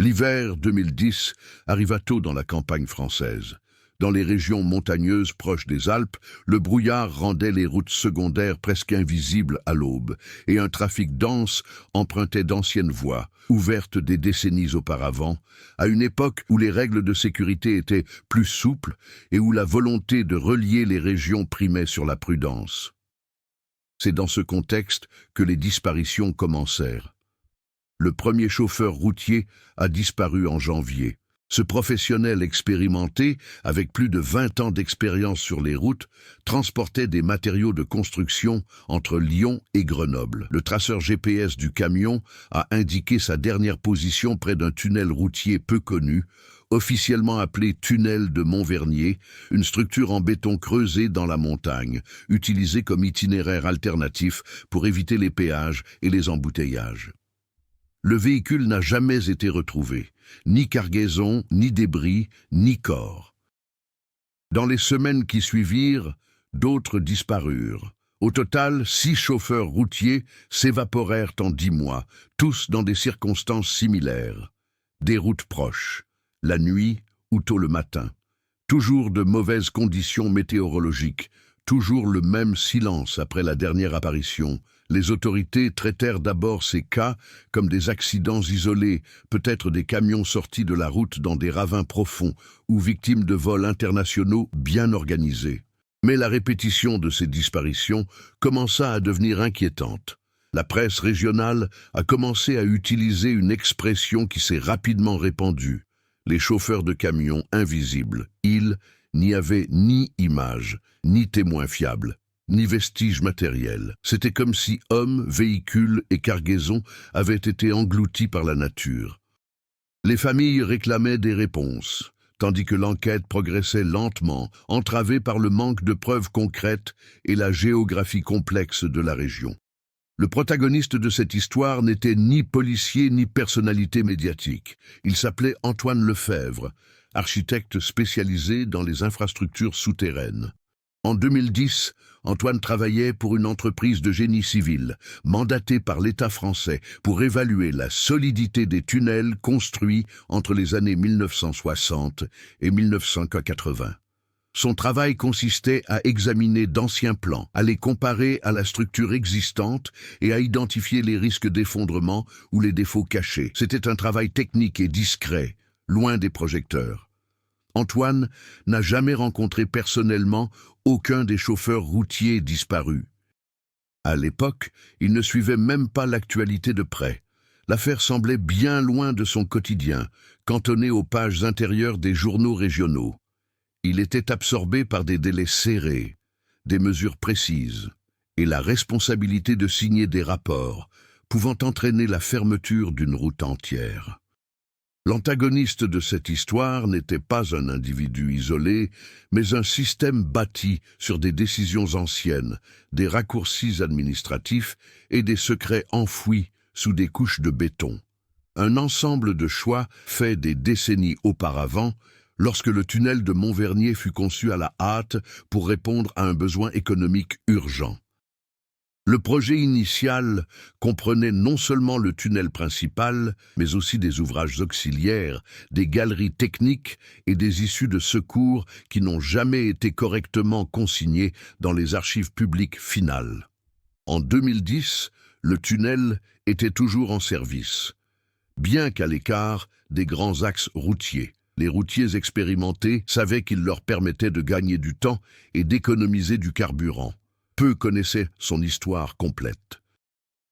L'hiver 2010 arriva tôt dans la campagne française. Dans les régions montagneuses proches des Alpes, le brouillard rendait les routes secondaires presque invisibles à l'aube, et un trafic dense empruntait d'anciennes voies, ouvertes des décennies auparavant, à une époque où les règles de sécurité étaient plus souples et où la volonté de relier les régions primait sur la prudence. C'est dans ce contexte que les disparitions commencèrent. Le premier chauffeur routier a disparu en janvier. Ce professionnel expérimenté, avec plus de 20 ans d'expérience sur les routes, transportait des matériaux de construction entre Lyon et Grenoble. Le traceur GPS du camion a indiqué sa dernière position près d'un tunnel routier peu connu, officiellement appelé tunnel de Montvernier, une structure en béton creusée dans la montagne, utilisée comme itinéraire alternatif pour éviter les péages et les embouteillages. Le véhicule n'a jamais été retrouvé, ni cargaison, ni débris, ni corps. Dans les semaines qui suivirent, d'autres disparurent. Au total, 6 chauffeurs routiers s'évaporèrent en 10 mois, tous dans des circonstances similaires. Des routes proches, la nuit ou tôt le matin. Toujours de mauvaises conditions météorologiques, toujours le même silence après la dernière apparition. Les autorités traitèrent d'abord ces cas comme des accidents isolés, peut-être des camions sortis de la route dans des ravins profonds ou victimes de vols internationaux bien organisés. Mais la répétition de ces disparitions commença à devenir inquiétante. La presse régionale a commencé à utiliser une expression qui s'est rapidement répandue. Les chauffeurs de camions invisibles, ils n'y avaient ni image, ni témoins fiables, ni vestiges matériels. C'était comme si hommes, véhicules et cargaisons avaient été engloutis par la nature. Les familles réclamaient des réponses, tandis que l'enquête progressait lentement, entravée par le manque de preuves concrètes et la géographie complexe de la région. Le protagoniste de cette histoire n'était ni policier ni personnalité médiatique. Il s'appelait Antoine Lefebvre, architecte spécialisé dans les infrastructures souterraines. En 2010, Antoine travaillait pour une entreprise de génie civil, mandatée par l'État français pour évaluer la solidité des tunnels construits entre les années 1960 et 1980. Son travail consistait à examiner d'anciens plans, à les comparer à la structure existante et à identifier les risques d'effondrement ou les défauts cachés. C'était un travail technique et discret, loin des projecteurs. Antoine n'a jamais rencontré personnellement aucun des chauffeurs routiers disparus. À l'époque, il ne suivait même pas l'actualité de près. L'affaire semblait bien loin de son quotidien, cantonnée aux pages intérieures des journaux régionaux. Il était absorbé par des délais serrés, des mesures précises, et la responsabilité de signer des rapports, pouvant entraîner la fermeture d'une route entière. L'antagoniste de cette histoire n'était pas un individu isolé, mais un système bâti sur des décisions anciennes, des raccourcis administratifs et des secrets enfouis sous des couches de béton. Un ensemble de choix faits des décennies auparavant, lorsque le tunnel de Montvernier fut conçu à la hâte pour répondre à un besoin économique urgent. Le projet initial comprenait non seulement le tunnel principal, mais aussi des ouvrages auxiliaires, des galeries techniques et des issues de secours qui n'ont jamais été correctement consignées dans les archives publiques finales. En 2010, le tunnel était toujours en service, bien qu'à l'écart des grands axes routiers. Les routiers expérimentés savaient qu'il leur permettait de gagner du temps et d'économiser du carburant. Peu connaissaient son histoire complète.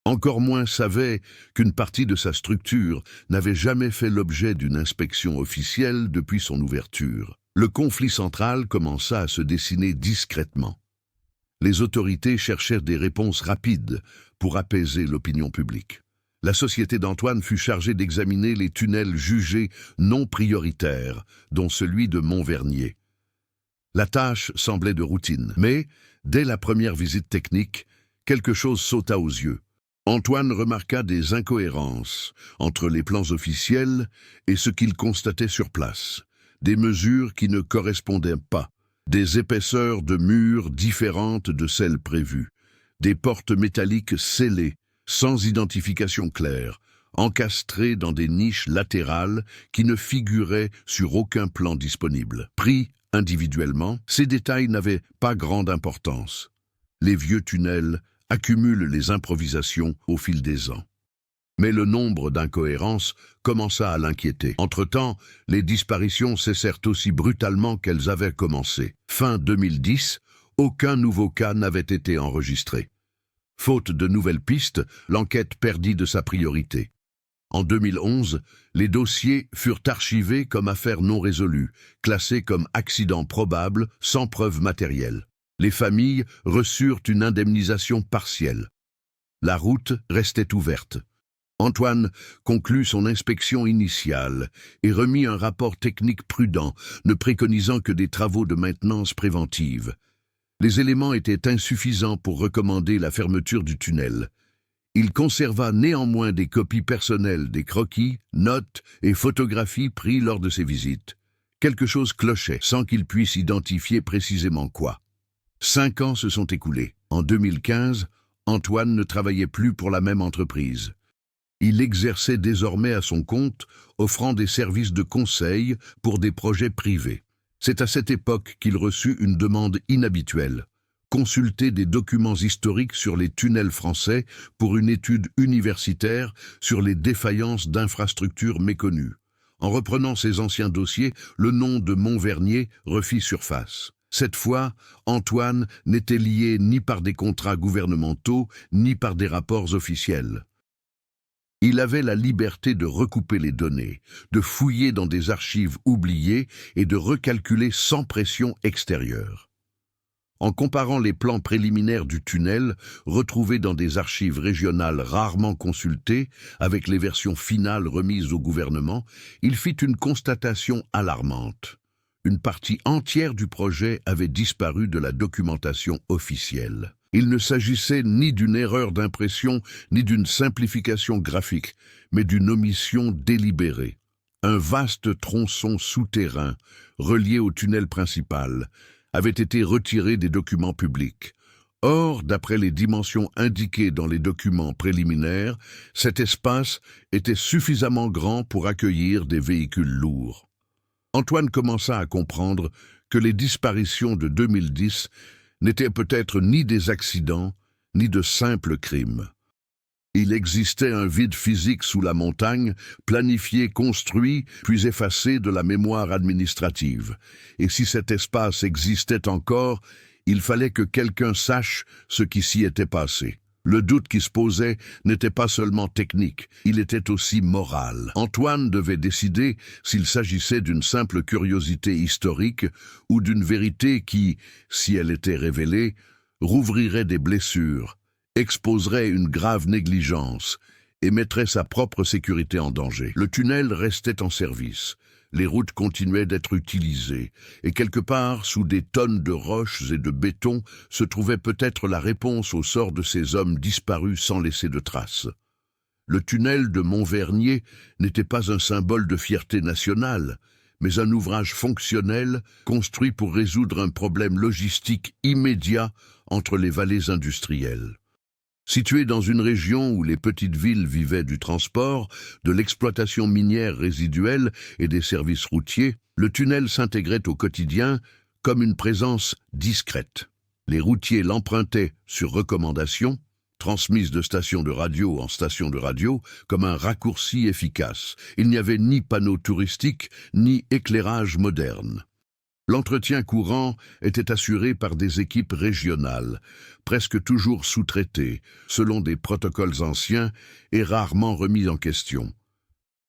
Encore moins savaient qu'une partie de sa structure n'avait jamais fait l'objet d'une inspection officielle depuis son ouverture. Le conflit central commença à se dessiner discrètement. Les autorités cherchèrent des réponses rapides pour apaiser l'opinion publique. La société d'Antoine fut chargée d'examiner les tunnels jugés non prioritaires, dont celui de Montvernier. La tâche semblait de routine, mais, dès la première visite technique, quelque chose sauta aux yeux. Antoine remarqua des incohérences entre les plans officiels et ce qu'il constatait sur place, des mesures qui ne correspondaient pas, des épaisseurs de murs différentes de celles prévues, des portes métalliques scellées, sans identification claire, encastrés dans des niches latérales qui ne figuraient sur aucun plan disponible. Pris individuellement, ces détails n'avaient pas grande importance. Les vieux tunnels accumulent les improvisations au fil des ans. Mais le nombre d'incohérences commença à l'inquiéter. Entre-temps, les disparitions cessèrent aussi brutalement qu'elles avaient commencé. Fin 2010, aucun nouveau cas n'avait été enregistré. Faute de nouvelles pistes, l'enquête perdit de sa priorité. En 2011, les dossiers furent archivés comme affaires non résolues, classés comme accidents probables sans preuve matérielle. Les familles reçurent une indemnisation partielle. La route restait ouverte. Antoine conclut son inspection initiale et remit un rapport technique prudent, ne préconisant que des travaux de maintenance préventive. Les éléments étaient insuffisants pour recommander la fermeture du tunnel. Il conserva néanmoins des copies personnelles des croquis, notes et photographies pris lors de ses visites. Quelque chose clochait, sans qu'il puisse identifier précisément quoi. 5 ans se sont écoulés. En 2015, Antoine ne travaillait plus pour la même entreprise. Il exerçait désormais à son compte, offrant des services de conseil pour des projets privés. C'est à cette époque qu'il reçut une demande inhabituelle: consulter des documents historiques sur les tunnels français pour une étude universitaire sur les défaillances d'infrastructures méconnues. En reprenant ses anciens dossiers, le nom de Montvernier refit surface. Cette fois, Antoine n'était lié ni par des contrats gouvernementaux, ni par des rapports officiels. Il avait la liberté de recouper les données, de fouiller dans des archives oubliées et de recalculer sans pression extérieure. En comparant les plans préliminaires du tunnel, retrouvés dans des archives régionales rarement consultées, avec les versions finales remises au gouvernement, il fit une constatation alarmante. Une partie entière du projet avait disparu de la documentation officielle. Il ne s'agissait ni d'une erreur d'impression, ni d'une simplification graphique, mais d'une omission délibérée. Un vaste tronçon souterrain, relié au tunnel principal, avait été retiré des documents publics. Or, d'après les dimensions indiquées dans les documents préliminaires, cet espace était suffisamment grand pour accueillir des véhicules lourds. Antoine commença à comprendre que les disparitions de 2010 n'étaient peut-être ni des accidents, ni de simples crimes. Il existait un vide physique sous la montagne, planifié, construit, puis effacé de la mémoire administrative. Et si cet espace existait encore, il fallait que quelqu'un sache ce qui s'y était passé. Le doute qui se posait n'était pas seulement technique, il était aussi moral. Antoine devait décider s'il s'agissait d'une simple curiosité historique ou d'une vérité qui, si elle était révélée, rouvrirait des blessures, exposerait une grave négligence et mettrait sa propre sécurité en danger. Le tunnel restait en service. Les routes continuaient d'être utilisées, et quelque part, sous des tonnes de roches et de béton, se trouvait peut-être la réponse au sort de ces hommes disparus sans laisser de traces. Le tunnel de Montvernier n'était pas un symbole de fierté nationale, mais un ouvrage fonctionnel construit pour résoudre un problème logistique immédiat entre les vallées industrielles. Situé dans une région où les petites villes vivaient du transport, de l'exploitation minière résiduelle et des services routiers, le tunnel s'intégrait au quotidien comme une présence discrète. Les routiers l'empruntaient sur recommandation, transmise de station de radio en station de radio, comme un raccourci efficace. Il n'y avait ni panneaux touristiques, ni éclairage moderne. L'entretien courant était assuré par des équipes régionales, presque toujours sous-traitées, selon des protocoles anciens et rarement remis en question.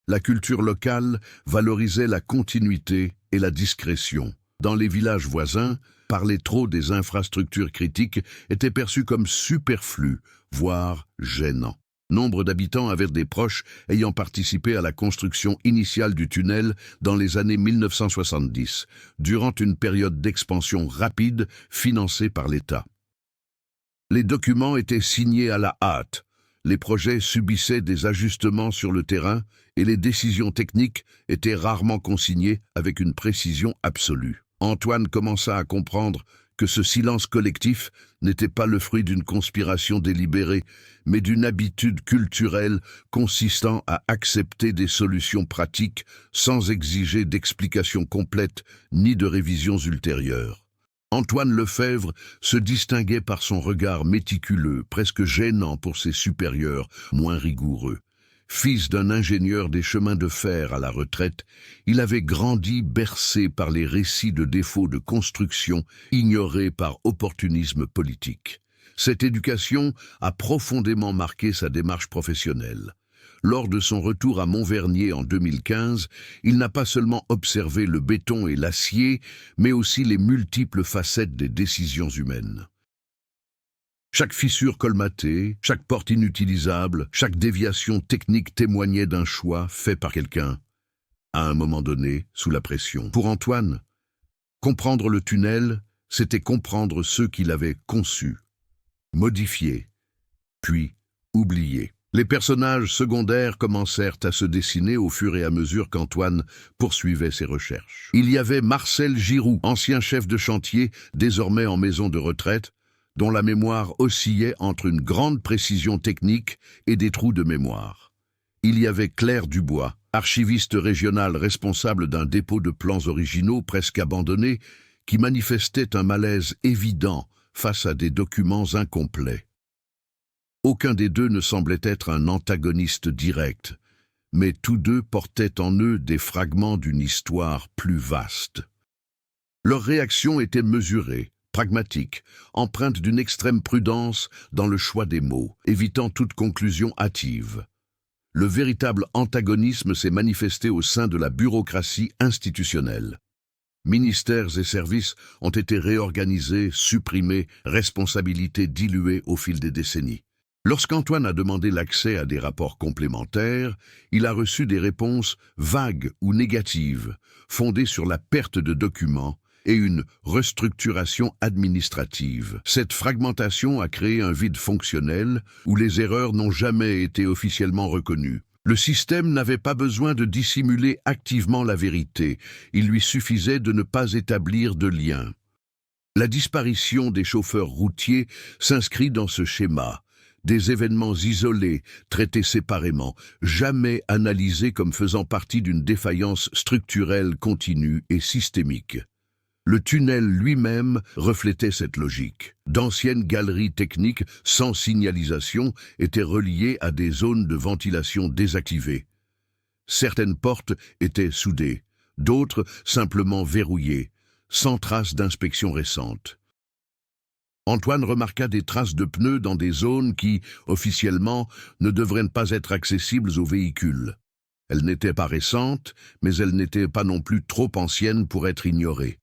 La culture locale valorisait la continuité et la discrétion. Dans les villages voisins, parler trop des infrastructures critiques était perçu comme superflu, voire gênant. Nombre d'habitants avaient des proches ayant participé à la construction initiale du tunnel dans les années 1970, durant une période d'expansion rapide financée par l'État. Les documents étaient signés à la hâte, les projets subissaient des ajustements sur le terrain et les décisions techniques étaient rarement consignées avec une précision absolue. Antoine commença à comprendre que ce silence collectif n'était pas le fruit d'une conspiration délibérée, mais d'une habitude culturelle consistant à accepter des solutions pratiques sans exiger d'explications complètes ni de révisions ultérieures. Antoine Lefèvre se distinguait par son regard méticuleux, presque gênant pour ses supérieurs, moins rigoureux. Fils d'un ingénieur des chemins de fer à la retraite, il avait grandi bercé par les récits de défauts de construction ignorés par opportunisme politique. Cette éducation a profondément marqué sa démarche professionnelle. Lors de son retour à Montvernier en 2015, il n'a pas seulement observé le béton et l'acier, mais aussi les multiples facettes des décisions humaines. Chaque fissure colmatée, chaque porte inutilisable, chaque déviation technique témoignait d'un choix fait par quelqu'un, à un moment donné, sous la pression. Pour Antoine, comprendre le tunnel, c'était comprendre ceux qui l'avaient conçu, modifié, puis oublié. Les personnages secondaires commencèrent à se dessiner au fur et à mesure qu'Antoine poursuivait ses recherches. Il y avait Marcel Giroux, ancien chef de chantier, désormais en maison de retraite, dont la mémoire oscillait entre une grande précision technique et des trous de mémoire. Il y avait Claire Dubois, archiviste régional responsable d'un dépôt de plans originaux presque abandonnés, qui manifestait un malaise évident face à des documents incomplets. Aucun des deux ne semblait être un antagoniste direct, mais tous deux portaient en eux des fragments d'une histoire plus vaste. Leur réaction était mesurée, pragmatique, empreinte d'une extrême prudence dans le choix des mots, évitant toute conclusion hâtive. Le véritable antagonisme s'est manifesté au sein de la bureaucratie institutionnelle. Ministères et services ont été réorganisés, supprimés, responsabilités diluées au fil des décennies. Lorsqu'Antoine a demandé l'accès à des rapports complémentaires, il a reçu des réponses vagues ou négatives, fondées sur la perte de documents et une restructuration administrative. Cette fragmentation a créé un vide fonctionnel où les erreurs n'ont jamais été officiellement reconnues. Le système n'avait pas besoin de dissimuler activement la vérité, il lui suffisait de ne pas établir de lien. La disparition des chauffeurs routiers s'inscrit dans ce schéma. Des événements isolés, traités séparément, jamais analysés comme faisant partie d'une défaillance structurelle continue et systémique. Le tunnel lui-même reflétait cette logique. D'anciennes galeries techniques sans signalisation étaient reliées à des zones de ventilation désactivées. Certaines portes étaient soudées, d'autres simplement verrouillées, sans trace d'inspection récente. Antoine remarqua des traces de pneus dans des zones qui, officiellement, ne devraient pas être accessibles aux véhicules. Elles n'étaient pas récentes, mais elles n'étaient pas non plus trop anciennes pour être ignorées.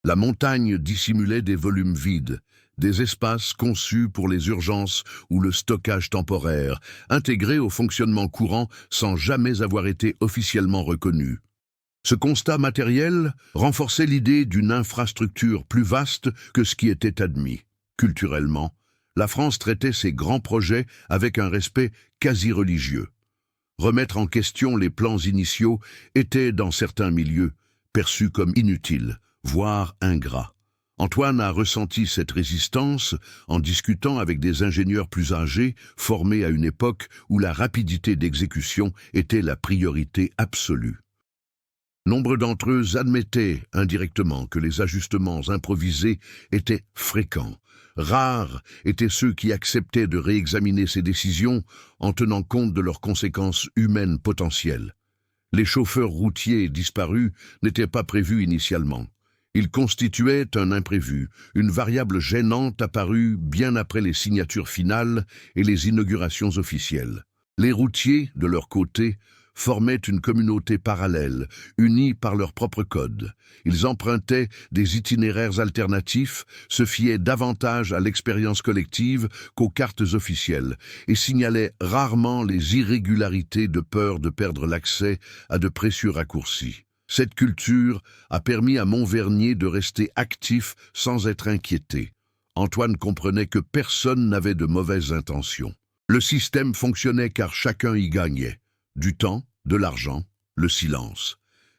La montagne dissimulait des volumes vides, des espaces conçus pour les urgences ou le stockage temporaire, intégrés au fonctionnement courant sans jamais avoir été officiellement reconnus. Ce constat matériel renforçait l'idée d'une infrastructure plus vaste que ce qui était admis. Culturellement, la France traitait ses grands projets avec un respect quasi religieux. Remettre en question les plans initiaux était, dans certains milieux, perçu comme inutile, voire ingrat. Antoine a ressenti cette résistance en discutant avec des ingénieurs plus âgés, formés à une époque où la rapidité d'exécution était la priorité absolue. Nombre d'entre eux admettaient indirectement que les ajustements improvisés étaient fréquents. Rares étaient ceux qui acceptaient de réexaminer ces décisions en tenant compte de leurs conséquences humaines potentielles. Les chauffeurs routiers disparus n'étaient pas prévus initialement. Ils constituaient un imprévu, une variable gênante apparue bien après les signatures finales et les inaugurations officielles. Les routiers, de leur côté, formaient une communauté parallèle, unie par leur propre code. Ils empruntaient des itinéraires alternatifs, se fiaient davantage à l'expérience collective qu'aux cartes officielles, et signalaient rarement les irrégularités de peur de perdre l'accès à de précieux raccourcis. Cette culture a permis à Montvernier de rester actif sans être inquiété. Antoine comprenait que personne n'avait de mauvaises intentions. Le système fonctionnait car chacun y gagnait. Du temps, de l'argent, le silence.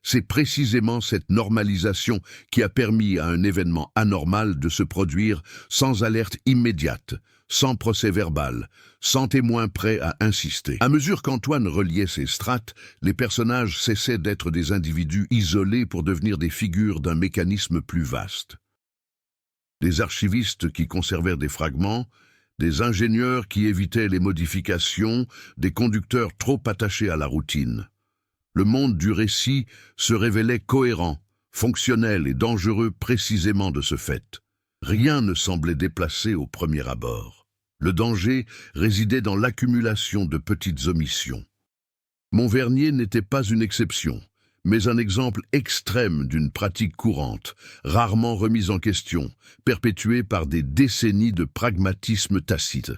C'est précisément cette normalisation qui a permis à un événement anormal de se produire sans alerte immédiate, sans procès verbal, sans témoin prêt à insister. À mesure qu'Antoine reliait ces strates, les personnages cessaient d'être des individus isolés pour devenir des figures d'un mécanisme plus vaste. Des archivistes qui conservèrent des fragments, des ingénieurs qui évitaient les modifications, des conducteurs trop attachés à la routine. Le monde du récit se révélait cohérent, fonctionnel et dangereux précisément de ce fait. Rien ne semblait déplacé au premier abord. Le danger résidait dans l'accumulation de petites omissions. Montvernier n'était pas une exception, mais un exemple extrême d'une pratique courante, rarement remise en question, perpétuée par des décennies de pragmatisme tacite.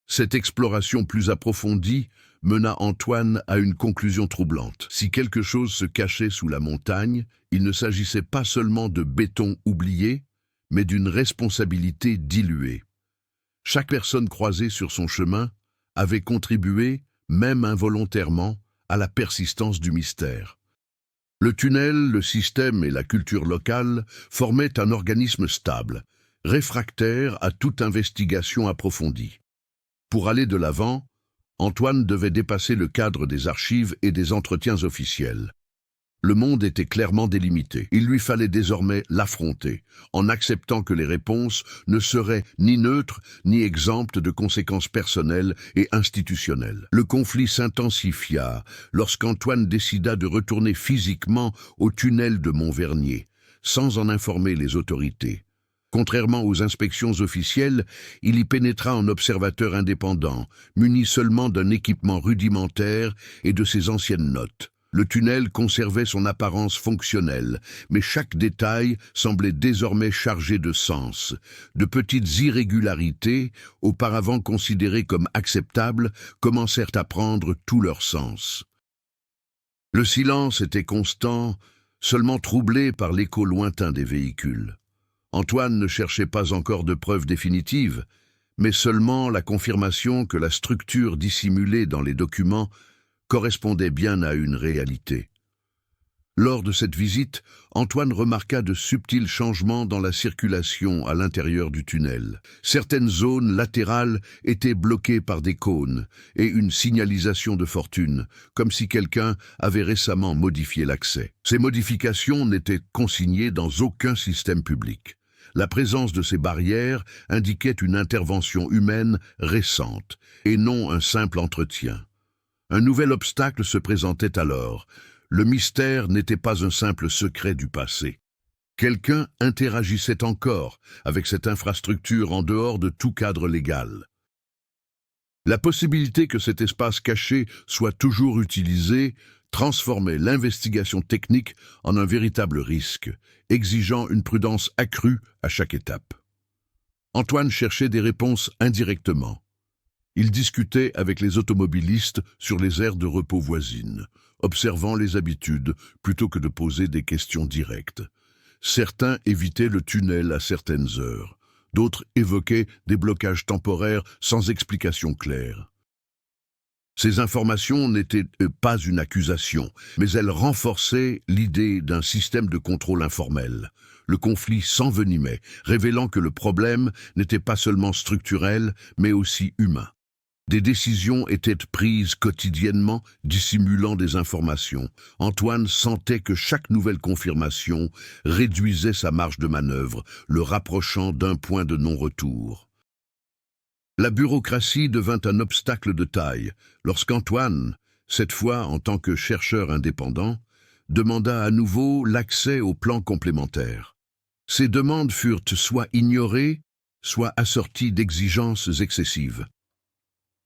Cette exploration plus approfondie mena Antoine à une conclusion troublante. Si quelque chose se cachait sous la montagne, il ne s'agissait pas seulement de béton oublié, mais d'une responsabilité diluée. Chaque personne croisée sur son chemin avait contribué, même involontairement, à la persistance du mystère. Le tunnel, le système et la culture locale formaient un organisme stable, réfractaire à toute investigation approfondie. Pour aller de l'avant, Antoine devait dépasser le cadre des archives et des entretiens officiels. Le monde était clairement délimité. Il lui fallait désormais l'affronter, en acceptant que les réponses ne seraient ni neutres, ni exemptes de conséquences personnelles et institutionnelles. Le conflit s'intensifia lorsqu'Antoine décida de retourner physiquement au tunnel de Montvernier, sans en informer les autorités. Contrairement aux inspections officielles, il y pénétra en observateur indépendant, muni seulement d'un équipement rudimentaire et de ses anciennes notes. Le tunnel conservait son apparence fonctionnelle, mais chaque détail semblait désormais chargé de sens. De petites irrégularités, auparavant considérées comme acceptables, commencèrent à prendre tout leur sens. Le silence était constant, seulement troublé par l'écho lointain des véhicules. Antoine ne cherchait pas encore de preuves définitives, mais seulement la confirmation que la structure dissimulée dans les documents correspondait bien à une réalité. Lors de cette visite, Antoine remarqua de subtils changements dans la circulation à l'intérieur du tunnel. Certaines zones latérales étaient bloquées par des cônes et une signalisation de fortune, comme si quelqu'un avait récemment modifié l'accès. Ces modifications n'étaient consignées dans aucun système public. La présence de ces barrières indiquait une intervention humaine récente, et non un simple entretien. Un nouvel obstacle se présentait alors. Le mystère n'était pas un simple secret du passé. Quelqu'un interagissait encore avec cette infrastructure en dehors de tout cadre légal. La possibilité que cet espace caché soit toujours utilisé transformait l'investigation technique en un véritable risque, exigeant une prudence accrue à chaque étape. Antoine cherchait des réponses indirectement. Il discutait avec les automobilistes sur les aires de repos voisines, observant les habitudes plutôt que de poser des questions directes. Certains évitaient le tunnel à certaines heures, d'autres évoquaient des blocages temporaires sans explication claire. Ces informations n'étaient pas une accusation, mais elles renforçaient l'idée d'un système de contrôle informel. Le conflit s'envenimait, révélant que le problème n'était pas seulement structurel, mais aussi humain. Des décisions étaient prises quotidiennement, dissimulant des informations. Antoine sentait que chaque nouvelle confirmation réduisait sa marge de manœuvre, le rapprochant d'un point de non-retour. La bureaucratie devint un obstacle de taille lorsqu'Antoine, cette fois en tant que chercheur indépendant, demanda à nouveau l'accès aux plans complémentaires. Ces demandes furent soit ignorées, soit assorties d'exigences excessives.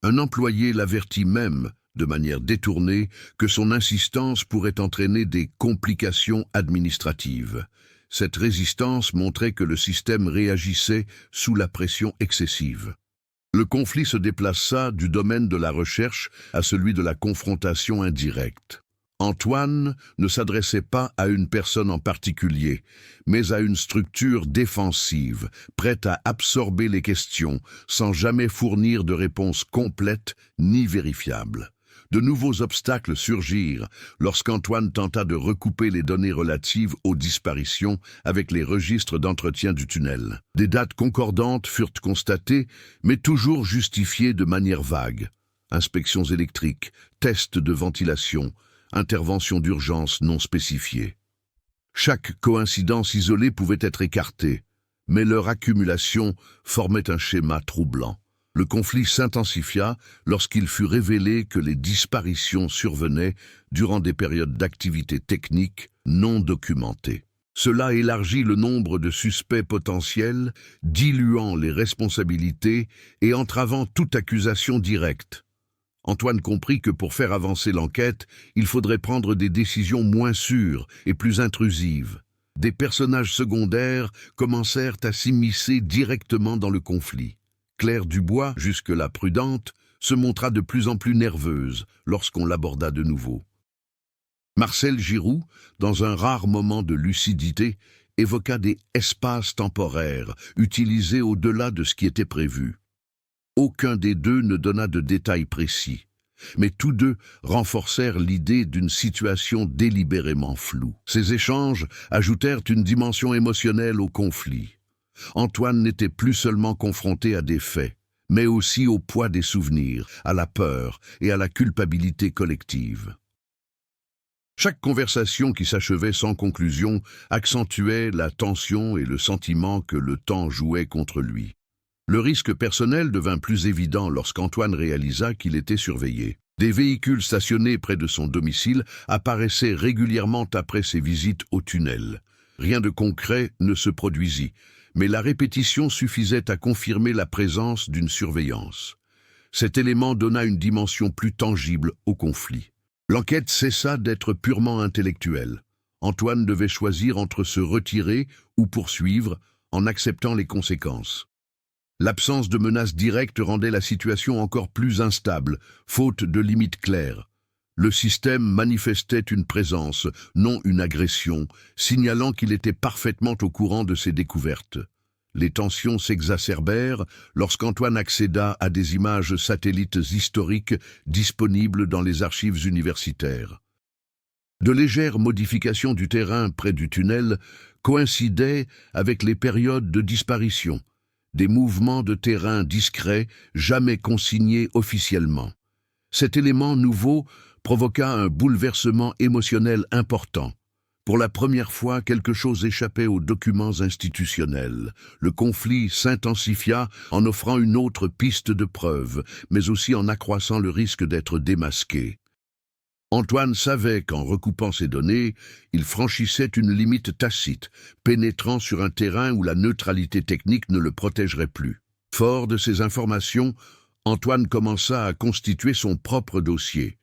Un employé l'avertit même, de manière détournée, que son insistance pourrait entraîner des complications administratives. Cette résistance montrait que le système réagissait sous la pression excessive. Le conflit se déplaça du domaine de la recherche à celui de la confrontation indirecte. Antoine ne s'adressait pas à une personne en particulier, mais à une structure défensive, prête à absorber les questions, sans jamais fournir de réponse complète ni vérifiable. De nouveaux obstacles surgirent lorsqu'Antoine tenta de recouper les données relatives aux disparitions avec les registres d'entretien du tunnel. Des dates concordantes furent constatées, mais toujours justifiées de manière vague. Inspections électriques, tests de ventilation, interventions d'urgence non spécifiées. Chaque coïncidence isolée pouvait être écartée, mais leur accumulation formait un schéma troublant. Le conflit s'intensifia lorsqu'il fut révélé que les disparitions survenaient durant des périodes d'activité technique non documentées. Cela élargit le nombre de suspects potentiels, diluant les responsabilités et entravant toute accusation directe. Antoine comprit que pour faire avancer l'enquête, il faudrait prendre des décisions moins sûres et plus intrusives. Des personnages secondaires commencèrent à s'immiscer directement dans le conflit. Claire Dubois, jusque-là prudente, se montra de plus en plus nerveuse lorsqu'on l'aborda de nouveau. Marcel Giroux, dans un rare moment de lucidité, évoqua des espaces temporaires utilisés au-delà de ce qui était prévu. Aucun des deux ne donna de détails précis, mais tous deux renforcèrent l'idée d'une situation délibérément floue. Ces échanges ajoutèrent une dimension émotionnelle au conflit. Antoine n'était plus seulement confronté à des faits, mais aussi au poids des souvenirs, à la peur et à la culpabilité collective. Chaque conversation qui s'achevait sans conclusion accentuait la tension et le sentiment que le temps jouait contre lui. Le risque personnel devint plus évident lorsqu'Antoine réalisa qu'il était surveillé. Des véhicules stationnés près de son domicile apparaissaient régulièrement après ses visites au tunnel. Rien de concret ne se produisit, mais la répétition suffisait à confirmer la présence d'une surveillance. Cet élément donna une dimension plus tangible au conflit. L'enquête cessa d'être purement intellectuelle. Antoine devait choisir entre se retirer ou poursuivre en acceptant les conséquences. L'absence de menaces directes rendait la situation encore plus instable, faute de limites claires. Le système manifestait une présence, non une agression, signalant qu'il était parfaitement au courant de ses découvertes. Les tensions s'exacerbèrent lorsqu'Antoine accéda à des images satellites historiques disponibles dans les archives universitaires. De légères modifications du terrain près du tunnel coïncidaient avec les périodes de disparition, des mouvements de terrain discrets, jamais consignés officiellement. Cet élément nouveau provoqua un bouleversement émotionnel important. Pour la première fois, quelque chose échappait aux documents institutionnels. Le conflit s'intensifia en offrant une autre piste de preuve, mais aussi en accroissant le risque d'être démasqué. Antoine savait qu'en recoupant ces données, il franchissait une limite tacite, pénétrant sur un terrain où la neutralité technique ne le protégerait plus. Fort de ces informations, Antoine commença à constituer son propre dossier.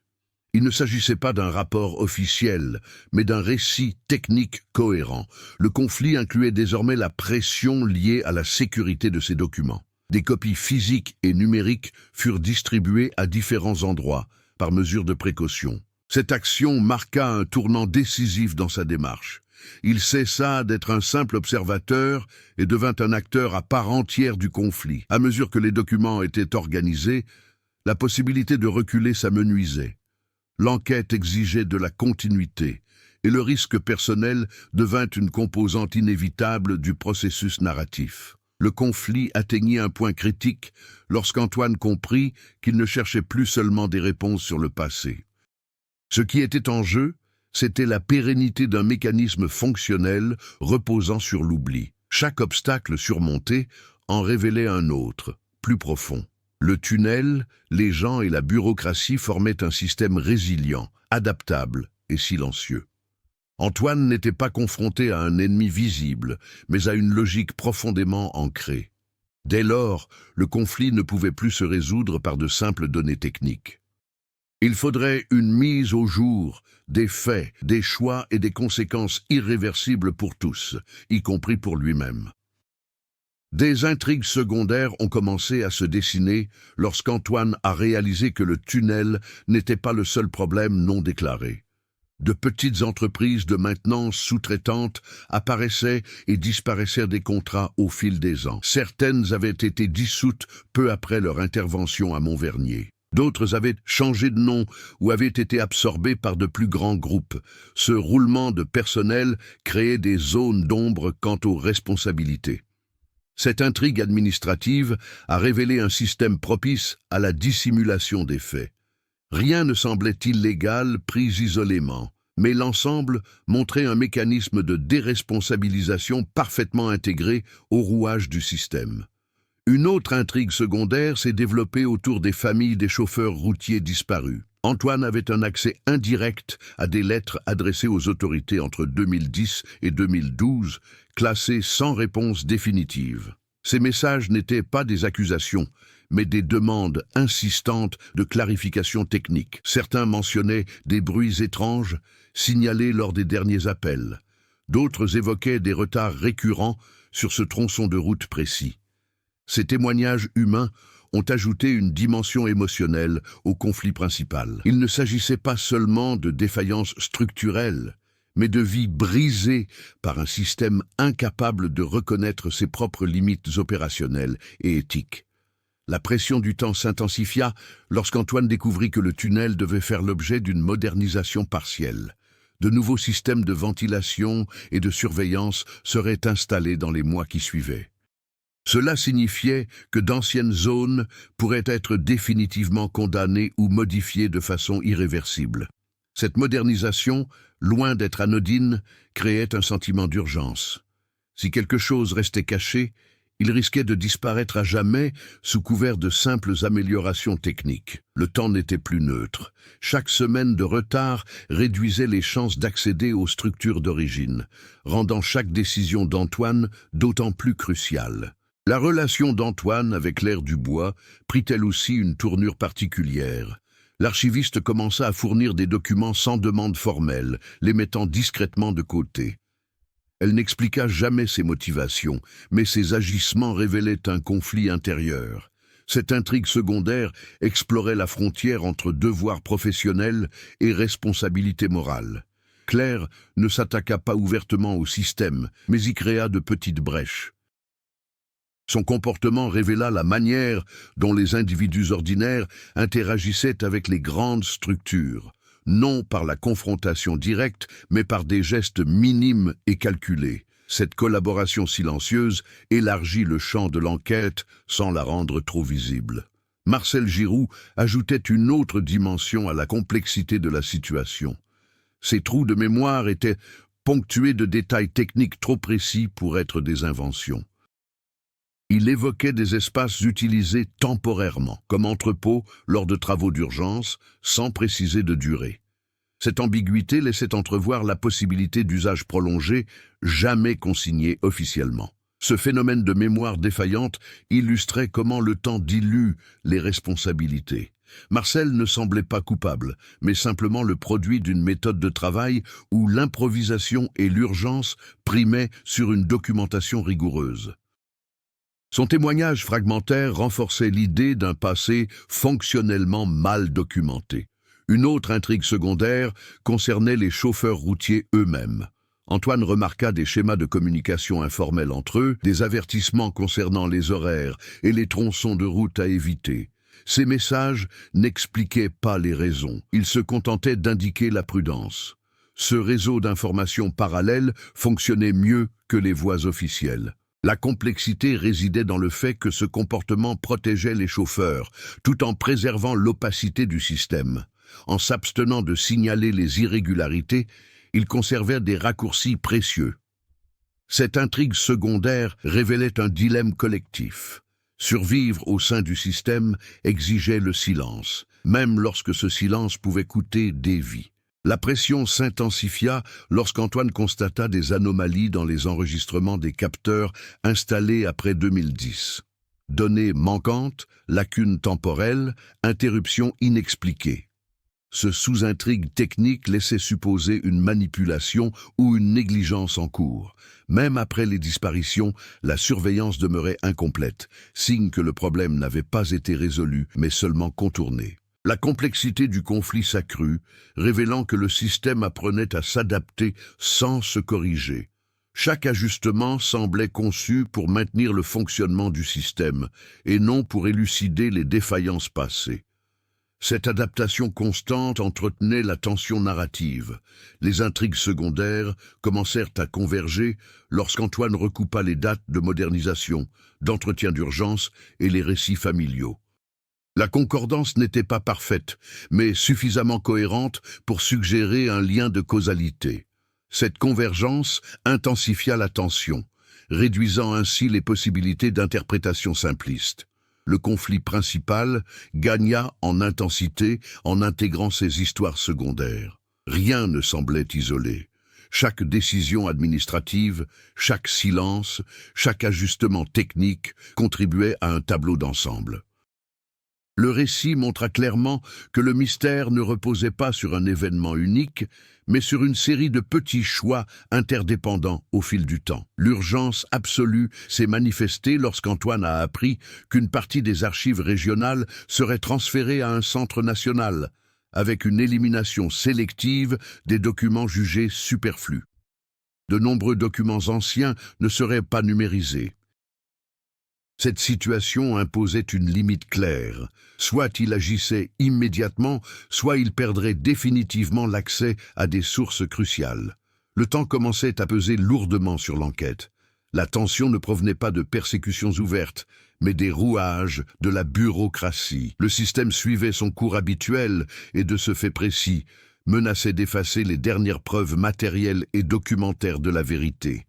Il ne s'agissait pas d'un rapport officiel, mais d'un récit technique cohérent. Le conflit incluait désormais la pression liée à la sécurité de ces documents. Des copies physiques et numériques furent distribuées à différents endroits, par mesure de précaution. Cette action marqua un tournant décisif dans sa démarche. Il cessa d'être un simple observateur et devint un acteur à part entière du conflit. À mesure que les documents étaient organisés, la possibilité de reculer s'amenuisait. L'enquête exigeait de la continuité, et le risque personnel devint une composante inévitable du processus narratif. Le conflit atteignit un point critique lorsqu'Antoine comprit qu'il ne cherchait plus seulement des réponses sur le passé. Ce qui était en jeu, c'était la pérennité d'un mécanisme fonctionnel reposant sur l'oubli. Chaque obstacle surmonté en révélait un autre, plus profond. Le tunnel, les gens et la bureaucratie formaient un système résilient, adaptable et silencieux. Antoine n'était pas confronté à un ennemi visible, mais à une logique profondément ancrée. Dès lors, le conflit ne pouvait plus se résoudre par de simples données techniques. Il faudrait une mise au jour, des faits, des choix et des conséquences irréversibles pour tous, y compris pour lui-même. Des intrigues secondaires ont commencé à se dessiner lorsqu'Antoine a réalisé que le tunnel n'était pas le seul problème non déclaré. De petites entreprises de maintenance sous-traitantes apparaissaient et disparaissaient des contrats au fil des ans. Certaines avaient été dissoutes peu après leur intervention à Montvernier. D'autres avaient changé de nom ou avaient été absorbés par de plus grands groupes. Ce roulement de personnel créait des zones d'ombre quant aux responsabilités. Cette intrigue administrative a révélé un système propice à la dissimulation des faits. Rien ne semblait illégal pris isolément, mais l'ensemble montrait un mécanisme de déresponsabilisation parfaitement intégré au rouage du système. Une autre intrigue secondaire s'est développée autour des familles des chauffeurs routiers disparus. Antoine avait un accès indirect à des lettres adressées aux autorités entre 2010 et 2012, classées sans réponse définitive. Ces messages n'étaient pas des accusations, mais des demandes insistantes de clarification technique. Certains mentionnaient des bruits étranges signalés lors des derniers appels. D'autres évoquaient des retards récurrents sur ce tronçon de route précis. Ces témoignages humains ont ajouté une dimension émotionnelle au conflit principal. Il ne s'agissait pas seulement de défaillances structurelles, mais de vies brisées par un système incapable de reconnaître ses propres limites opérationnelles et éthiques. La pression du temps s'intensifia lorsqu'Antoine découvrit que le tunnel devait faire l'objet d'une modernisation partielle. De nouveaux systèmes de ventilation et de surveillance seraient installés dans les mois qui suivaient. Cela signifiait que d'anciennes zones pourraient être définitivement condamnées ou modifiées de façon irréversible. Cette modernisation, loin d'être anodine, créait un sentiment d'urgence. Si quelque chose restait caché, il risquait de disparaître à jamais sous couvert de simples améliorations techniques. Le temps n'était plus neutre. Chaque semaine de retard réduisait les chances d'accéder aux structures d'origine, rendant chaque décision d'Antoine d'autant plus cruciale. La relation d'Antoine avec l'ère du bois prit elle aussi une tournure particulière. L'archiviste commença à fournir des documents sans demande formelle, les mettant discrètement de côté. Elle n'expliqua jamais ses motivations, mais ses agissements révélaient un conflit intérieur. Cette intrigue secondaire explorait la frontière entre devoir professionnel et responsabilité morale. Claire ne s'attaqua pas ouvertement au système, mais y créa de petites brèches. Son comportement révéla la manière dont les individus ordinaires interagissaient avec les grandes structures, non par la confrontation directe, mais par des gestes minimes et calculés. Cette collaboration silencieuse élargit le champ de l'enquête sans la rendre trop visible. Marcel Giroux ajoutait une autre dimension à la complexité de la situation. Ses trous de mémoire étaient ponctués de détails techniques trop précis pour être des inventions. Il évoquait des espaces utilisés temporairement, comme entrepôts lors de travaux d'urgence, sans préciser de durée. Cette ambiguïté laissait entrevoir la possibilité d'usages prolongés, jamais consignés officiellement. Ce phénomène de mémoire défaillante illustrait comment le temps dilue les responsabilités. Marcel ne semblait pas coupable, mais simplement le produit d'une méthode de travail où l'improvisation et l'urgence primaient sur une documentation rigoureuse. Son témoignage fragmentaire renforçait l'idée d'un passé fonctionnellement mal documenté. Une autre intrigue secondaire concernait les chauffeurs routiers eux-mêmes. Antoine remarqua des schémas de communication informels entre eux, des avertissements concernant les horaires et les tronçons de route à éviter. Ces messages n'expliquaient pas les raisons, ils se contentaient d'indiquer la prudence. Ce réseau d'informations parallèles fonctionnait mieux que les voies officielles. La complexité résidait dans le fait que ce comportement protégeait les chauffeurs, tout en préservant l'opacité du système. En s'abstenant de signaler les irrégularités, ils conservèrent des raccourcis précieux. Cette intrigue secondaire révélait un dilemme collectif. Survivre au sein du système exigeait le silence, même lorsque ce silence pouvait coûter des vies. La pression s'intensifia lorsqu'Antoine constata des anomalies dans les enregistrements des capteurs installés après 2010. Données manquantes, lacunes temporelles, interruptions inexpliquées. Ce sous-intrigue technique laissait supposer une manipulation ou une négligence en cours. Même après les disparitions, la surveillance demeurait incomplète, signe que le problème n'avait pas été résolu, mais seulement contourné. La complexité du conflit s'accrut, révélant que le système apprenait à s'adapter sans se corriger. Chaque ajustement semblait conçu pour maintenir le fonctionnement du système, et non pour élucider les défaillances passées. Cette adaptation constante entretenait la tension narrative. Les intrigues secondaires commencèrent à converger lorsqu'Antoine recoupa les dates de modernisation, d'entretien d'urgence et les récits familiaux. La concordance n'était pas parfaite, mais suffisamment cohérente pour suggérer un lien de causalité. Cette convergence intensifia la tension, réduisant ainsi les possibilités d'interprétation simpliste. Le conflit principal gagna en intensité en intégrant ces histoires secondaires. Rien ne semblait isolé. Chaque décision administrative, chaque silence, chaque ajustement technique contribuait à un tableau d'ensemble. Le récit montra clairement que le mystère ne reposait pas sur un événement unique, mais sur une série de petits choix interdépendants au fil du temps. L'urgence absolue s'est manifestée lorsqu'Antoine a appris qu'une partie des archives régionales serait transférée à un centre national, avec une élimination sélective des documents jugés superflus. De nombreux documents anciens ne seraient pas numérisés. Cette situation imposait une limite claire. Soit il agissait immédiatement, soit il perdrait définitivement l'accès à des sources cruciales. Le temps commençait à peser lourdement sur l'enquête. La tension ne provenait pas de persécutions ouvertes, mais des rouages de la bureaucratie. Le système suivait son cours habituel et, de ce fait précis, menaçait d'effacer les dernières preuves matérielles et documentaires de la vérité.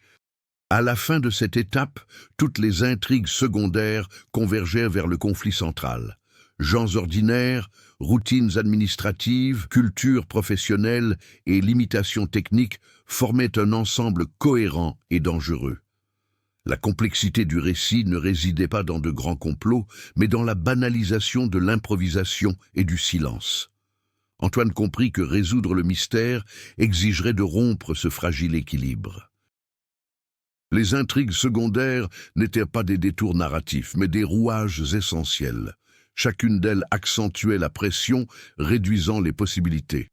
À la fin de cette étape, toutes les intrigues secondaires convergeaient vers le conflit central. Gens ordinaires, routines administratives, culture professionnelle et limitations techniques formaient un ensemble cohérent et dangereux. La complexité du récit ne résidait pas dans de grands complots, mais dans la banalisation de l'improvisation et du silence. Antoine comprit que résoudre le mystère exigerait de rompre ce fragile équilibre. Les intrigues secondaires n'étaient pas des détours narratifs, mais des rouages essentiels. Chacune d'elles accentuait la pression, réduisant les possibilités.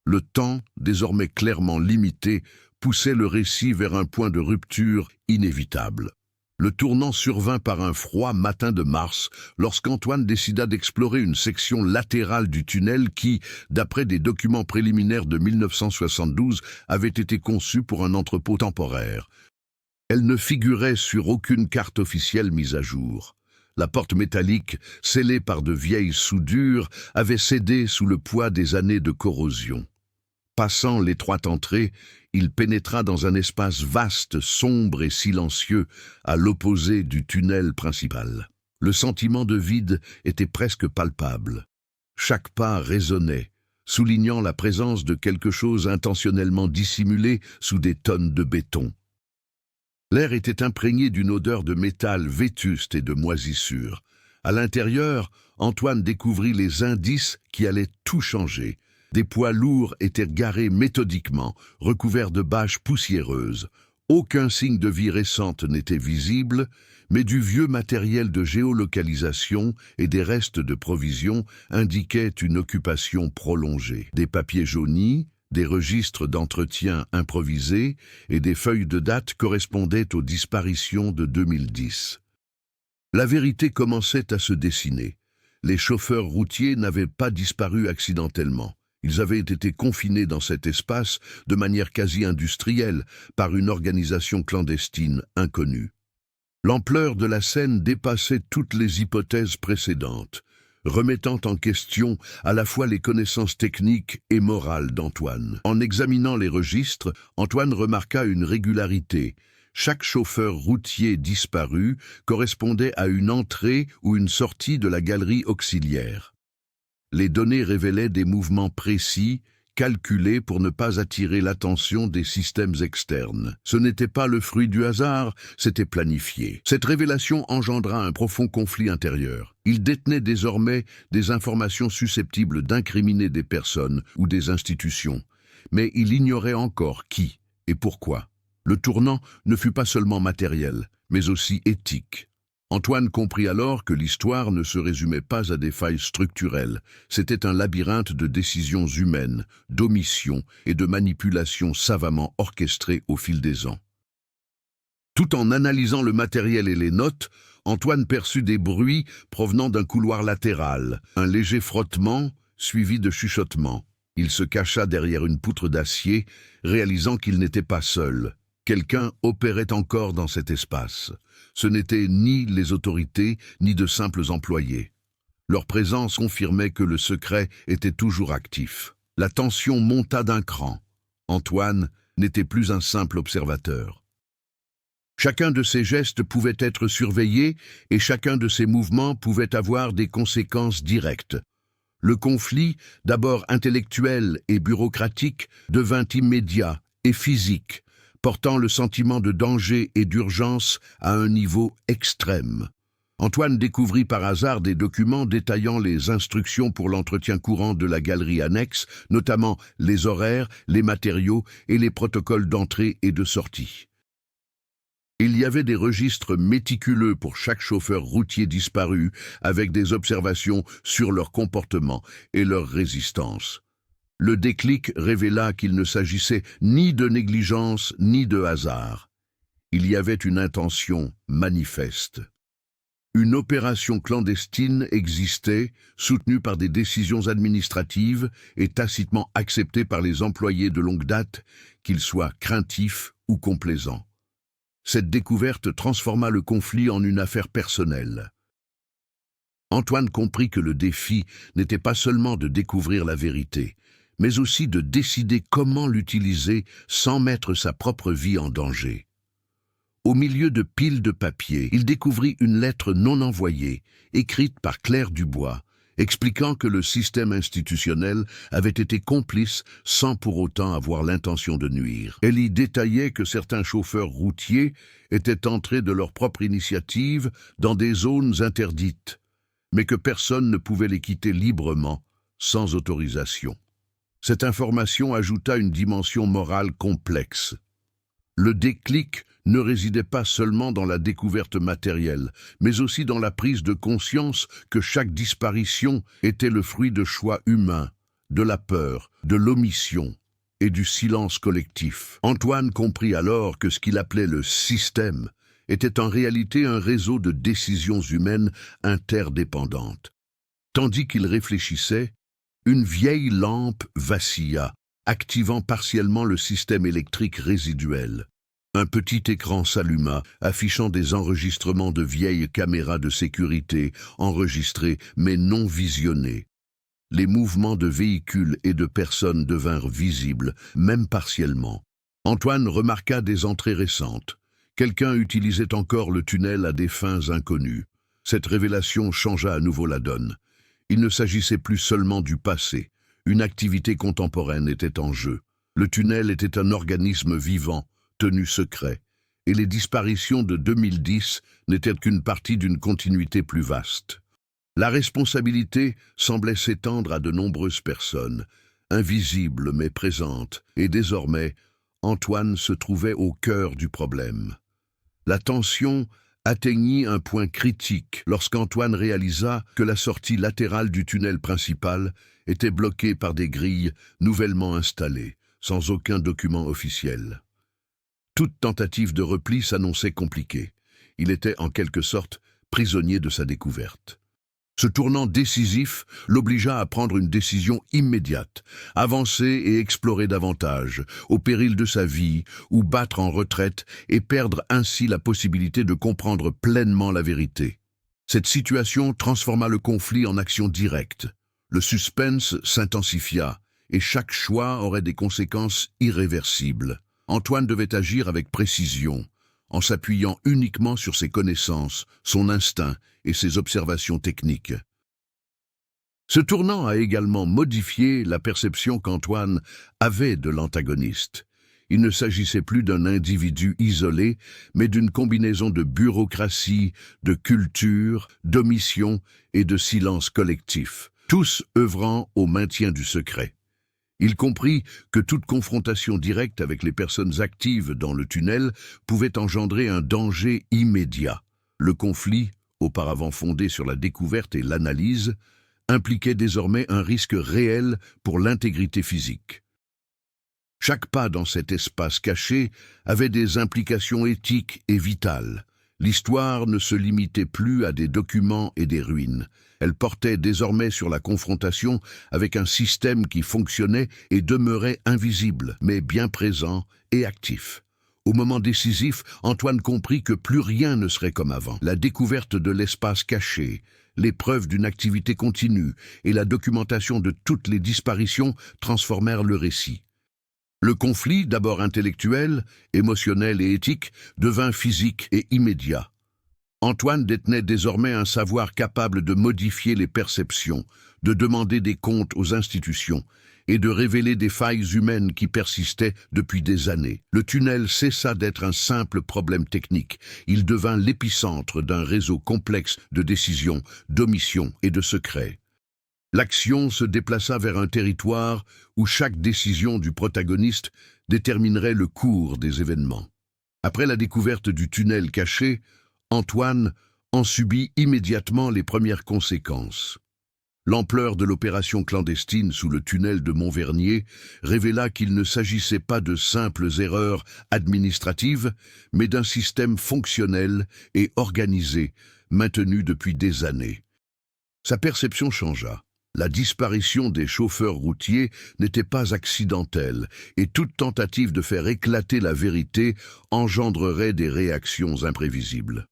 Le temps, désormais clairement limité, poussait le récit vers un point de rupture inévitable. Le tournant survint par un froid matin de mars, lorsqu'Antoine décida d'explorer une section latérale du tunnel qui, d'après des documents préliminaires de 1972, avait été conçue pour un entrepôt temporaire. Elle ne figurait sur aucune carte officielle mise à jour. La porte métallique, scellée par de vieilles soudures, avait cédé sous le poids des années de corrosion. Passant l'étroite entrée, il pénétra dans un espace vaste, sombre et silencieux, à l'opposé du tunnel principal. Le sentiment de vide était presque palpable. Chaque pas résonnait, soulignant la présence de quelque chose intentionnellement dissimulé sous des tonnes de béton. L'air était imprégné d'une odeur de métal vétuste et de moisissure. À l'intérieur, Antoine découvrit les indices qui allaient tout changer. Des poids lourds étaient garés méthodiquement, recouverts de bâches poussiéreuses. Aucun signe de vie récente n'était visible, mais du vieux matériel de géolocalisation et des restes de provisions indiquaient une occupation prolongée. Des papiers jaunis, des registres d'entretien improvisés et des feuilles de date correspondaient aux disparitions de 2010. La vérité commençait à se dessiner. Les chauffeurs routiers n'avaient pas disparu accidentellement. Ils avaient été confinés dans cet espace de manière quasi industrielle par une organisation clandestine inconnue. L'ampleur de la scène dépassait toutes les hypothèses précédentes, remettant en question à la fois les connaissances techniques et morales d'Antoine. En examinant les registres, Antoine remarqua une régularité. Chaque chauffeur routier disparu correspondait à une entrée ou une sortie de la galerie auxiliaire. Les données révélaient des mouvements précis, calculés pour ne pas attirer l'attention des systèmes externes. Ce n'était pas le fruit du hasard, c'était planifié. Cette révélation engendra un profond conflit intérieur. Il détenait désormais des informations susceptibles d'incriminer des personnes ou des institutions, mais il ignorait encore qui et pourquoi. Le tournant ne fut pas seulement matériel, mais aussi éthique. Antoine comprit alors que l'histoire ne se résumait pas à des failles structurelles. C'était un labyrinthe de décisions humaines, d'omissions et de manipulations savamment orchestrées au fil des ans. Tout en analysant le matériel et les notes, Antoine perçut des bruits provenant d'un couloir latéral. Un léger frottement, suivi de chuchotements. Il se cacha derrière une poutre d'acier, réalisant qu'il n'était pas seul. Quelqu'un opérait encore dans cet espace. Ce n'étaient ni les autorités, ni de simples employés. Leur présence confirmait que le secret était toujours actif. La tension monta d'un cran. Antoine n'était plus un simple observateur. Chacun de ses gestes pouvait être surveillé et chacun de ses mouvements pouvait avoir des conséquences directes. Le conflit, d'abord intellectuel et bureaucratique, devint immédiat et physique, portant le sentiment de danger et d'urgence à un niveau extrême. Antoine découvrit par hasard des documents détaillant les instructions pour l'entretien courant de la galerie annexe, notamment les horaires, les matériaux et les protocoles d'entrée et de sortie. Il y avait des registres méticuleux pour chaque chauffeur routier disparu, avec des observations sur leur comportement et leur résistance. Le déclic révéla qu'il ne s'agissait ni de négligence ni de hasard. Il y avait une intention manifeste. Une opération clandestine existait, soutenue par des décisions administratives et tacitement acceptée par les employés de longue date, qu'ils soient craintifs ou complaisants. Cette découverte transforma le conflit en une affaire personnelle. Antoine comprit que le défi n'était pas seulement de découvrir la vérité, mais aussi de décider comment l'utiliser sans mettre sa propre vie en danger. Au milieu de piles de papier, il découvrit une lettre non envoyée, écrite par Claire Dubois, expliquant que le système institutionnel avait été complice sans pour autant avoir l'intention de nuire. Elle y détaillait que certains chauffeurs routiers étaient entrés de leur propre initiative dans des zones interdites, mais que personne ne pouvait les quitter librement, sans autorisation. Cette information ajouta une dimension morale complexe. Le déclic ne résidait pas seulement dans la découverte matérielle, mais aussi dans la prise de conscience que chaque disparition était le fruit de choix humains, de la peur, de l'omission et du silence collectif. Antoine comprit alors que ce qu'il appelait le système était en réalité un réseau de décisions humaines interdépendantes. Tandis qu'il réfléchissait, une vieille lampe vacilla, activant partiellement le système électrique résiduel. Un petit écran s'alluma, affichant des enregistrements de vieilles caméras de sécurité, enregistrées mais non visionnées. Les mouvements de véhicules et de personnes devinrent visibles, même partiellement. Antoine remarqua des entrées récentes. Quelqu'un utilisait encore le tunnel à des fins inconnues. Cette révélation changea à nouveau la donne. Il ne s'agissait plus seulement du passé. Une activité contemporaine était en jeu. Le tunnel était un organisme vivant, tenu secret, et les disparitions de 2010 n'étaient qu'une partie d'une continuité plus vaste. La responsabilité semblait s'étendre à de nombreuses personnes, invisibles mais présentes, et désormais, Antoine se trouvait au cœur du problème. La tension atteignit un point critique lorsqu'Antoine réalisa que la sortie latérale du tunnel principal était bloquée par des grilles nouvellement installées, sans aucun document officiel. Toute tentative de repli s'annonçait compliquée. Il était en quelque sorte prisonnier de sa découverte. Ce tournant décisif l'obligea à prendre une décision immédiate, avancer et explorer davantage, au péril de sa vie, ou battre en retraite et perdre ainsi la possibilité de comprendre pleinement la vérité. Cette situation transforma le conflit en action directe. Le suspense s'intensifia, et chaque choix aurait des conséquences irréversibles. Antoine devait agir avec précision, en s'appuyant uniquement sur ses connaissances, son instinct et ses observations techniques. Ce tournant a également modifié la perception qu'Antoine avait de l'antagoniste. Il ne s'agissait plus d'un individu isolé, mais d'une combinaison de bureaucratie, de culture, d'omission et de silence collectif, tous œuvrant au maintien du secret. Il comprit que toute confrontation directe avec les personnes actives dans le tunnel pouvait engendrer un danger immédiat. Le conflit, auparavant fondé sur la découverte et l'analyse, impliquait désormais un risque réel pour l'intégrité physique. Chaque pas dans cet espace caché avait des implications éthiques et vitales. L'histoire ne se limitait plus à des documents et des ruines. Elle portait désormais sur la confrontation avec un système qui fonctionnait et demeurait invisible, mais bien présent et actif. Au moment décisif, Antoine comprit que plus rien ne serait comme avant. La découverte de l'espace caché, les preuves d'une activité continue et la documentation de toutes les disparitions transformèrent le récit. Le conflit, d'abord intellectuel, émotionnel et éthique, devint physique et immédiat. Antoine détenait désormais un savoir capable de modifier les perceptions, de demander des comptes aux institutions et de révéler des failles humaines qui persistaient depuis des années. Le tunnel cessa d'être un simple problème technique. Il devint l'épicentre d'un réseau complexe de décisions, d'omissions et de secrets. L'action se déplaça vers un territoire où chaque décision du protagoniste déterminerait le cours des événements. Après la découverte du tunnel caché, Antoine en subit immédiatement les premières conséquences. L'ampleur de l'opération clandestine sous le tunnel de Montvernier révéla qu'il ne s'agissait pas de simples erreurs administratives, mais d'un système fonctionnel et organisé, maintenu depuis des années. Sa perception changea. La disparition des chauffeurs routiers n'était pas accidentelle, et toute tentative de faire éclater la vérité engendrerait des réactions imprévisibles.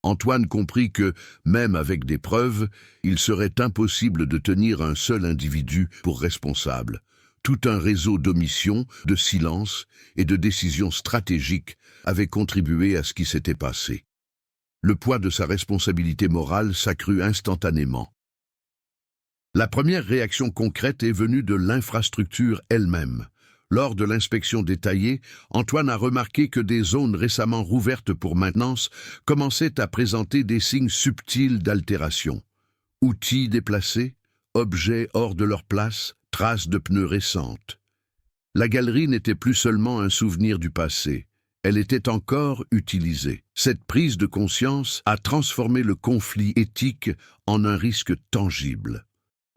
Antoine comprit que, même avec des preuves, il serait impossible de tenir un seul individu pour responsable. Tout un réseau d'omissions, de silence et de décisions stratégiques avait contribué à ce qui s'était passé. Le poids de sa responsabilité morale s'accrut instantanément. La première réaction concrète est venue de l'infrastructure elle-même. Lors de l'inspection détaillée, Antoine a remarqué que des zones récemment rouvertes pour maintenance commençaient à présenter des signes subtils d'altération. Outils déplacés, objets hors de leur place, traces de pneus récentes. La galerie n'était plus seulement un souvenir du passé, elle était encore utilisée. Cette prise de conscience a transformé le conflit éthique en un risque tangible.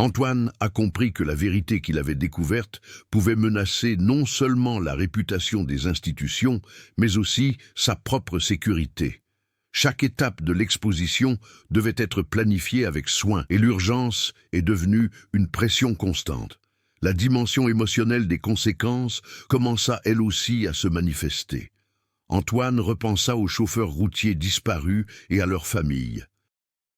Antoine a compris que la vérité qu'il avait découverte pouvait menacer non seulement la réputation des institutions, mais aussi sa propre sécurité. Chaque étape de l'exposition devait être planifiée avec soin, et l'urgence est devenue une pression constante. La dimension émotionnelle des conséquences commença elle aussi à se manifester. Antoine repensa aux chauffeurs routiers disparus et à leurs familles.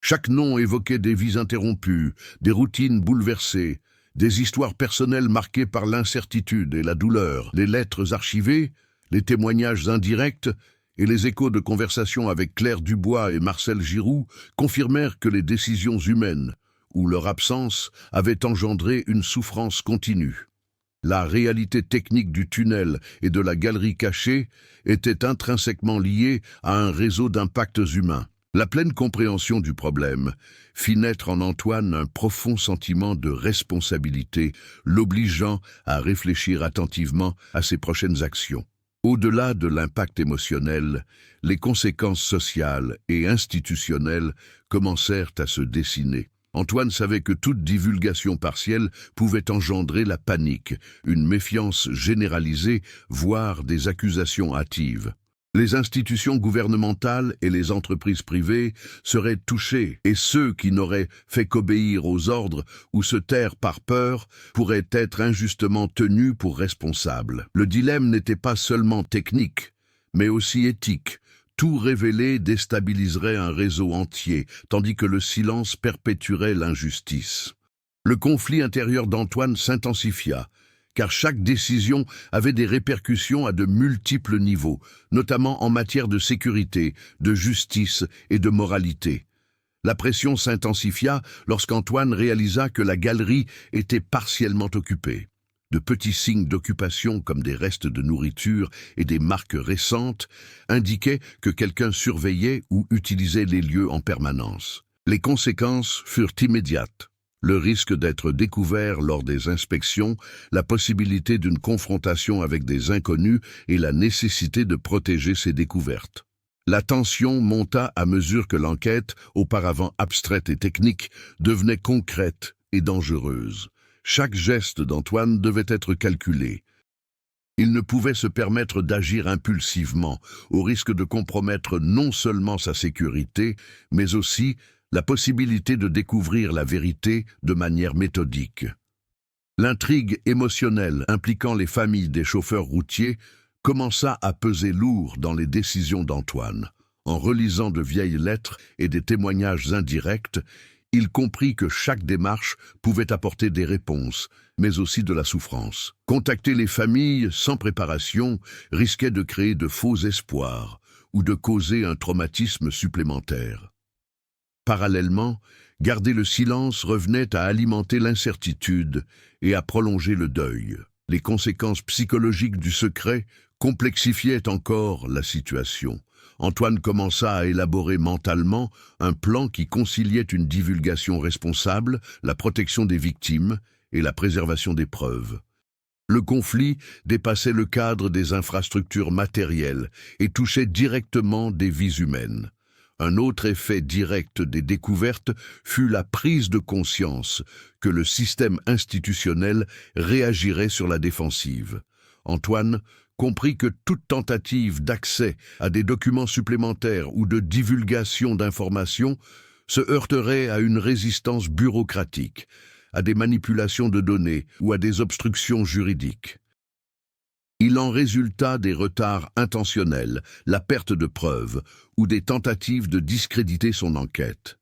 Chaque nom évoquait des vies interrompues, des routines bouleversées, des histoires personnelles marquées par l'incertitude et la douleur. Les lettres archivées, les témoignages indirects et les échos de conversations avec Claire Dubois et Marcel Giroux confirmèrent que les décisions humaines, ou leur absence, avaient engendré une souffrance continue. La réalité technique du tunnel et de la galerie cachée était intrinsèquement liée à un réseau d'impacts humains. La pleine compréhension du problème fit naître en Antoine un profond sentiment de responsabilité, l'obligeant à réfléchir attentivement à ses prochaines actions. Au-delà de l'impact émotionnel, les conséquences sociales et institutionnelles commencèrent à se dessiner. Antoine savait que toute divulgation partielle pouvait engendrer la panique, une méfiance généralisée, voire des accusations hâtives. Les institutions gouvernementales et les entreprises privées seraient touchées, et ceux qui n'auraient fait qu'obéir aux ordres ou se taire par peur pourraient être injustement tenus pour responsables. Le dilemme n'était pas seulement technique, mais aussi éthique. Tout révélé déstabiliserait un réseau entier, tandis que le silence perpétuerait l'injustice. Le conflit intérieur d'Antoine s'intensifia, car chaque décision avait des répercussions à de multiples niveaux, notamment en matière de sécurité, de justice et de moralité. La pression s'intensifia lorsqu'Antoine réalisa que la galerie était partiellement occupée. De petits signes d'occupation comme des restes de nourriture et des marques récentes indiquaient que quelqu'un surveillait ou utilisait les lieux en permanence. Les conséquences furent immédiates. Le risque d'être découvert lors des inspections, la possibilité d'une confrontation avec des inconnus et la nécessité de protéger ces découvertes. La tension monta à mesure que l'enquête, auparavant abstraite et technique, devenait concrète et dangereuse. Chaque geste d'Antoine devait être calculé. Il ne pouvait se permettre d'agir impulsivement, au risque de compromettre non seulement sa sécurité, mais aussi la possibilité de découvrir la vérité de manière méthodique. L'intrigue émotionnelle impliquant les familles des chauffeurs routiers commença à peser lourd dans les décisions d'Antoine. En relisant de vieilles lettres et des témoignages indirects, il comprit que chaque démarche pouvait apporter des réponses, mais aussi de la souffrance. Contacter les familles sans préparation risquait de créer de faux espoirs ou de causer un traumatisme supplémentaire. Parallèlement, garder le silence revenait à alimenter l'incertitude et à prolonger le deuil. Les conséquences psychologiques du secret complexifiaient encore la situation. Antoine commença à élaborer mentalement un plan qui conciliait une divulgation responsable, la protection des victimes et la préservation des preuves. Le conflit dépassait le cadre des infrastructures matérielles et touchait directement des vies humaines. Un autre effet direct des découvertes fut la prise de conscience que le système institutionnel réagirait sur la défensive. Antoine comprit que toute tentative d'accès à des documents supplémentaires ou de divulgation d'informations se heurterait à une résistance bureaucratique, à des manipulations de données ou à des obstructions juridiques. Il en résulta des retards intentionnels, la perte de preuves ou des tentatives de discréditer son enquête.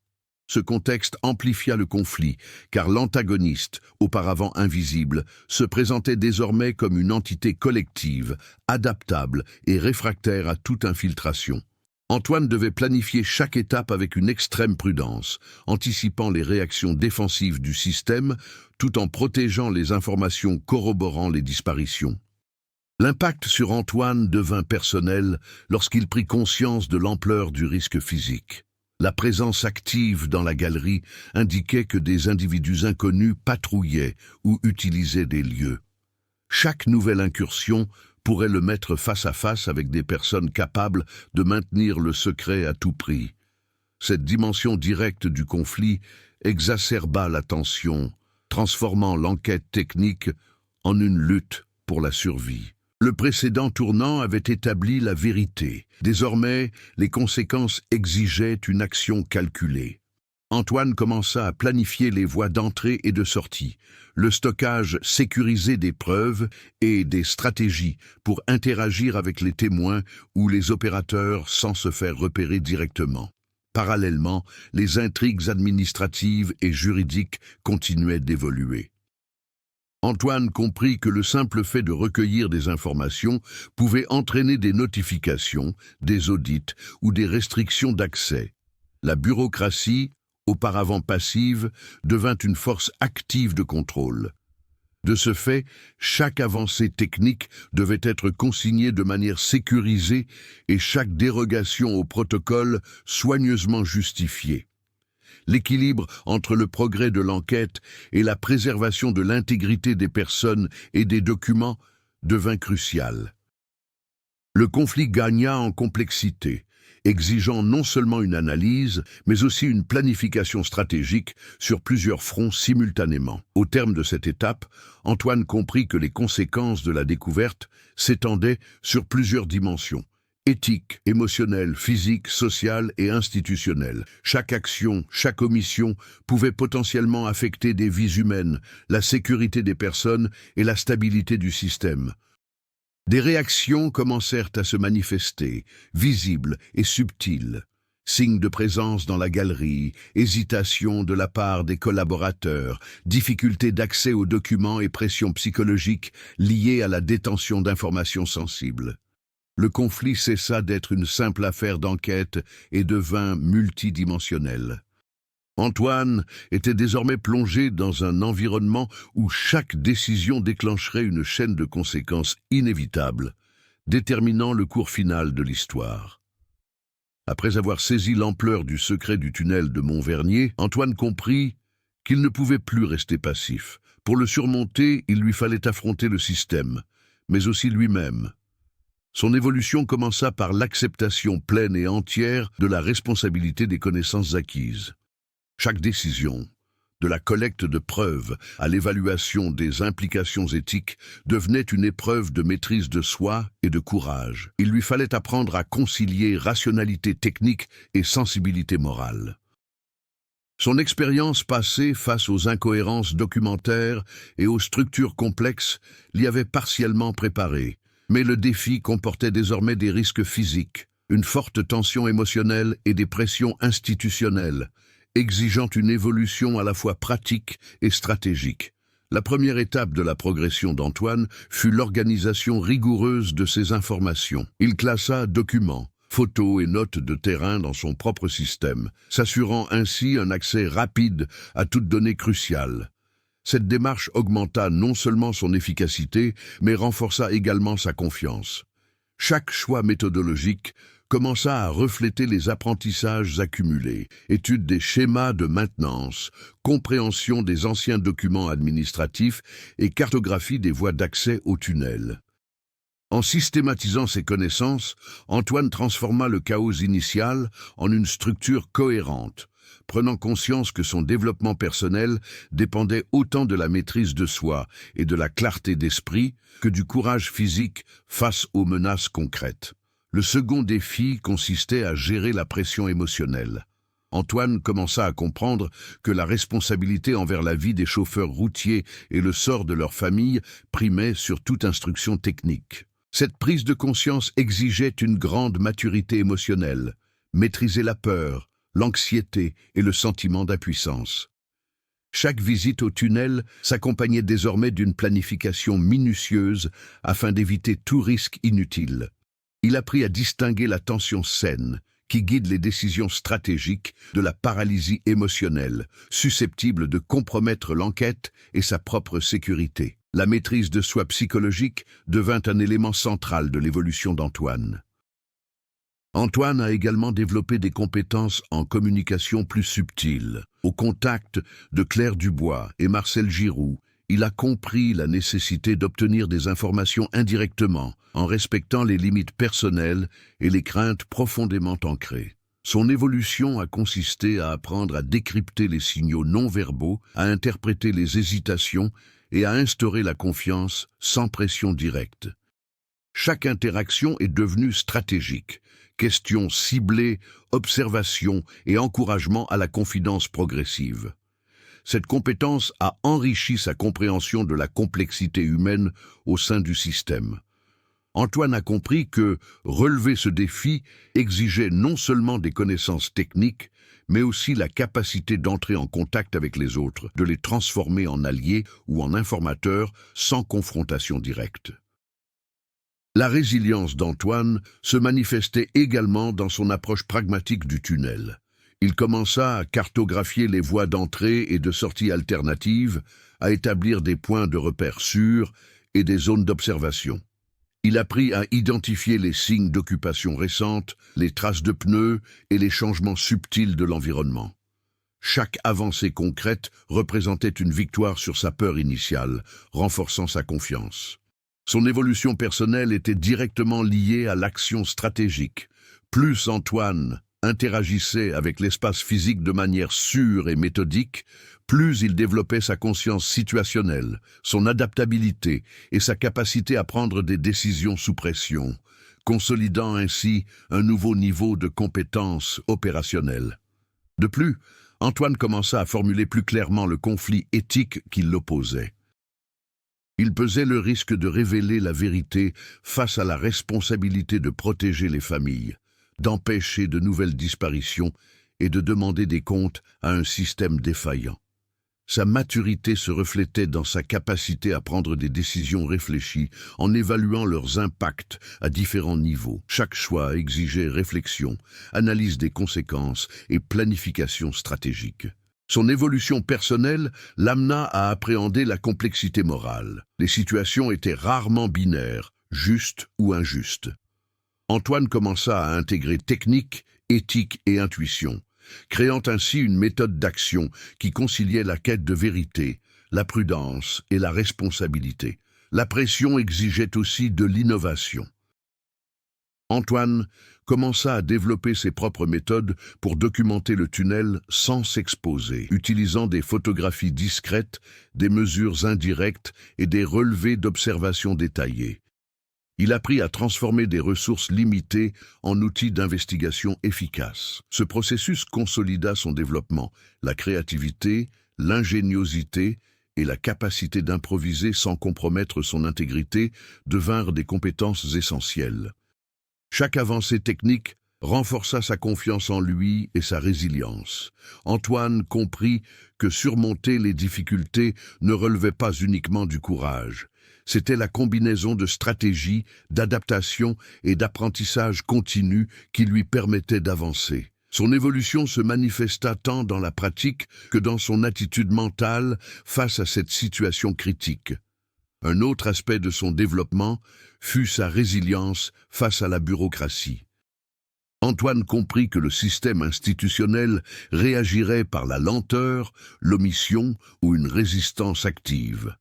Ce contexte amplifia le conflit, car l'antagoniste, auparavant invisible, se présentait désormais comme une entité collective, adaptable et réfractaire à toute infiltration. Antoine devait planifier chaque étape avec une extrême prudence, anticipant les réactions défensives du système, tout en protégeant les informations corroborant les disparitions. L'impact sur Antoine devint personnel lorsqu'il prit conscience de l'ampleur du risque physique. La présence active dans la galerie indiquait que des individus inconnus patrouillaient ou utilisaient des lieux. Chaque nouvelle incursion pourrait le mettre face à face avec des personnes capables de maintenir le secret à tout prix. Cette dimension directe du conflit exacerba la tension, transformant l'enquête technique en une lutte pour la survie. Le précédent tournant avait établi la vérité. Désormais, les conséquences exigeaient une action calculée. Antoine commença à planifier les voies d'entrée et de sortie, le stockage sécurisé des preuves et des stratégies pour interagir avec les témoins ou les opérateurs sans se faire repérer directement. Parallèlement, les intrigues administratives et juridiques continuaient d'évoluer. Antoine comprit que le simple fait de recueillir des informations pouvait entraîner des notifications, des audits ou des restrictions d'accès. La bureaucratie, auparavant passive, devint une force active de contrôle. De ce fait, chaque avancée technique devait être consignée de manière sécurisée et chaque dérogation au protocole soigneusement justifiée. L'équilibre entre le progrès de l'enquête et la préservation de l'intégrité des personnes et des documents devint crucial. Le conflit gagna en complexité, exigeant non seulement une analyse, mais aussi une planification stratégique sur plusieurs fronts simultanément. Au terme de cette étape, Antoine comprit que les conséquences de la découverte s'étendaient sur plusieurs dimensions. Éthique, émotionnelle, physique, sociale et institutionnelle. Chaque action, chaque omission pouvait potentiellement affecter des vies humaines, la sécurité des personnes et la stabilité du système. Des réactions commencèrent à se manifester, visibles et subtiles. Signes de présence dans la galerie, hésitation de la part des collaborateurs, difficulté d'accès aux documents et pression psychologique liée à la détention d'informations sensibles. Le conflit cessa d'être une simple affaire d'enquête et devint multidimensionnel. Antoine était désormais plongé dans un environnement où chaque décision déclencherait une chaîne de conséquences inévitables, déterminant le cours final de l'histoire. Après avoir saisi l'ampleur du secret du tunnel de Montvernier, Antoine comprit qu'il ne pouvait plus rester passif. Pour le surmonter, il lui fallait affronter le système, mais aussi lui-même. Son évolution commença par l'acceptation pleine et entière de la responsabilité des connaissances acquises. Chaque décision, de la collecte de preuves à l'évaluation des implications éthiques, devenait une épreuve de maîtrise de soi et de courage. Il lui fallait apprendre à concilier rationalité technique et sensibilité morale. Son expérience passée face aux incohérences documentaires et aux structures complexes l'y avait partiellement préparé. Mais le défi comportait désormais des risques physiques, une forte tension émotionnelle et des pressions institutionnelles, exigeant une évolution à la fois pratique et stratégique. La première étape de la progression d'Antoine fut l'organisation rigoureuse de ses informations. Il classa documents, photos et notes de terrain dans son propre système, s'assurant ainsi un accès rapide à toute donnée cruciale. Cette démarche augmenta non seulement son efficacité, mais renforça également sa confiance. Chaque choix méthodologique commença à refléter les apprentissages accumulés, étude des schémas de maintenance, compréhension des anciens documents administratifs et cartographie des voies d'accès au tunnel. En systématisant ces connaissances, Antoine transforma le chaos initial en une structure cohérente, prenant conscience que son développement personnel dépendait autant de la maîtrise de soi et de la clarté d'esprit que du courage physique face aux menaces concrètes. Le second défi consistait à gérer la pression émotionnelle. Antoine commença à comprendre que la responsabilité envers la vie des chauffeurs routiers et le sort de leur famille primait sur toute instruction technique. Cette prise de conscience exigeait une grande maturité émotionnelle, maîtriser la peur, l'anxiété et le sentiment d'impuissance. Chaque visite au tunnel s'accompagnait désormais d'une planification minutieuse afin d'éviter tout risque inutile. Il apprit à distinguer la tension saine, qui guide les décisions stratégiques, de la paralysie émotionnelle, susceptible de compromettre l'enquête et sa propre sécurité. La maîtrise de soi psychologique devint un élément central de l'évolution d'Antoine. Antoine a également développé des compétences en communication plus subtiles. Au contact de Claire Dubois et Marcel Giroux, il a compris la nécessité d'obtenir des informations indirectement, en respectant les limites personnelles et les craintes profondément ancrées. Son évolution a consisté à apprendre à décrypter les signaux non-verbaux, à interpréter les hésitations et à instaurer la confiance sans pression directe. Chaque interaction est devenue stratégique. Questions ciblées, observations et encouragement à la confidence progressive. Cette compétence a enrichi sa compréhension de la complexité humaine au sein du système. Antoine a compris que relever ce défi exigeait non seulement des connaissances techniques, mais aussi la capacité d'entrer en contact avec les autres, de les transformer en alliés ou en informateurs sans confrontation directe. La résilience d'Antoine se manifestait également dans son approche pragmatique du tunnel. Il commença à cartographier les voies d'entrée et de sortie alternatives, à établir des points de repère sûrs et des zones d'observation. Il apprit à identifier les signes d'occupation récente, les traces de pneus et les changements subtils de l'environnement. Chaque avancée concrète représentait une victoire sur sa peur initiale, renforçant sa confiance. Son évolution personnelle était directement liée à l'action stratégique. Plus Antoine interagissait avec l'espace physique de manière sûre et méthodique, plus il développait sa conscience situationnelle, son adaptabilité et sa capacité à prendre des décisions sous pression, consolidant ainsi un nouveau niveau de compétence opérationnelle. De plus, Antoine commença à formuler plus clairement le conflit éthique qui l'opposait. Il pesait le risque de révéler la vérité face à la responsabilité de protéger les familles, d'empêcher de nouvelles disparitions et de demander des comptes à un système défaillant. Sa maturité se reflétait dans sa capacité à prendre des décisions réfléchies en évaluant leurs impacts à différents niveaux. Chaque choix exigeait réflexion, analyse des conséquences et planification stratégique. Son évolution personnelle l'amena à appréhender la complexité morale. Les situations étaient rarement binaires, justes ou injustes. Antoine commença à intégrer technique, éthique et intuition, créant ainsi une méthode d'action qui conciliait la quête de vérité, la prudence et la responsabilité. La pression exigeait aussi de l'innovation. Antoine commença à développer ses propres méthodes pour documenter le tunnel sans s'exposer, utilisant des photographies discrètes, des mesures indirectes et des relevés d'observations détaillés. Il apprit à transformer des ressources limitées en outils d'investigation efficaces. Ce processus consolida son développement, la créativité, l'ingéniosité et la capacité d'improviser sans compromettre son intégrité devinrent des compétences essentielles. Chaque avancée technique renforça sa confiance en lui et sa résilience. Antoine comprit que surmonter les difficultés ne relevait pas uniquement du courage. C'était la combinaison de stratégie, d'adaptation et d'apprentissage continu qui lui permettait d'avancer. Son évolution se manifesta tant dans la pratique que dans son attitude mentale face à cette situation critique. Un autre aspect de son développement fut sa résilience face à la bureaucratie. Antoine comprit que le système institutionnel réagirait par la lenteur, l'omission ou une résistance active.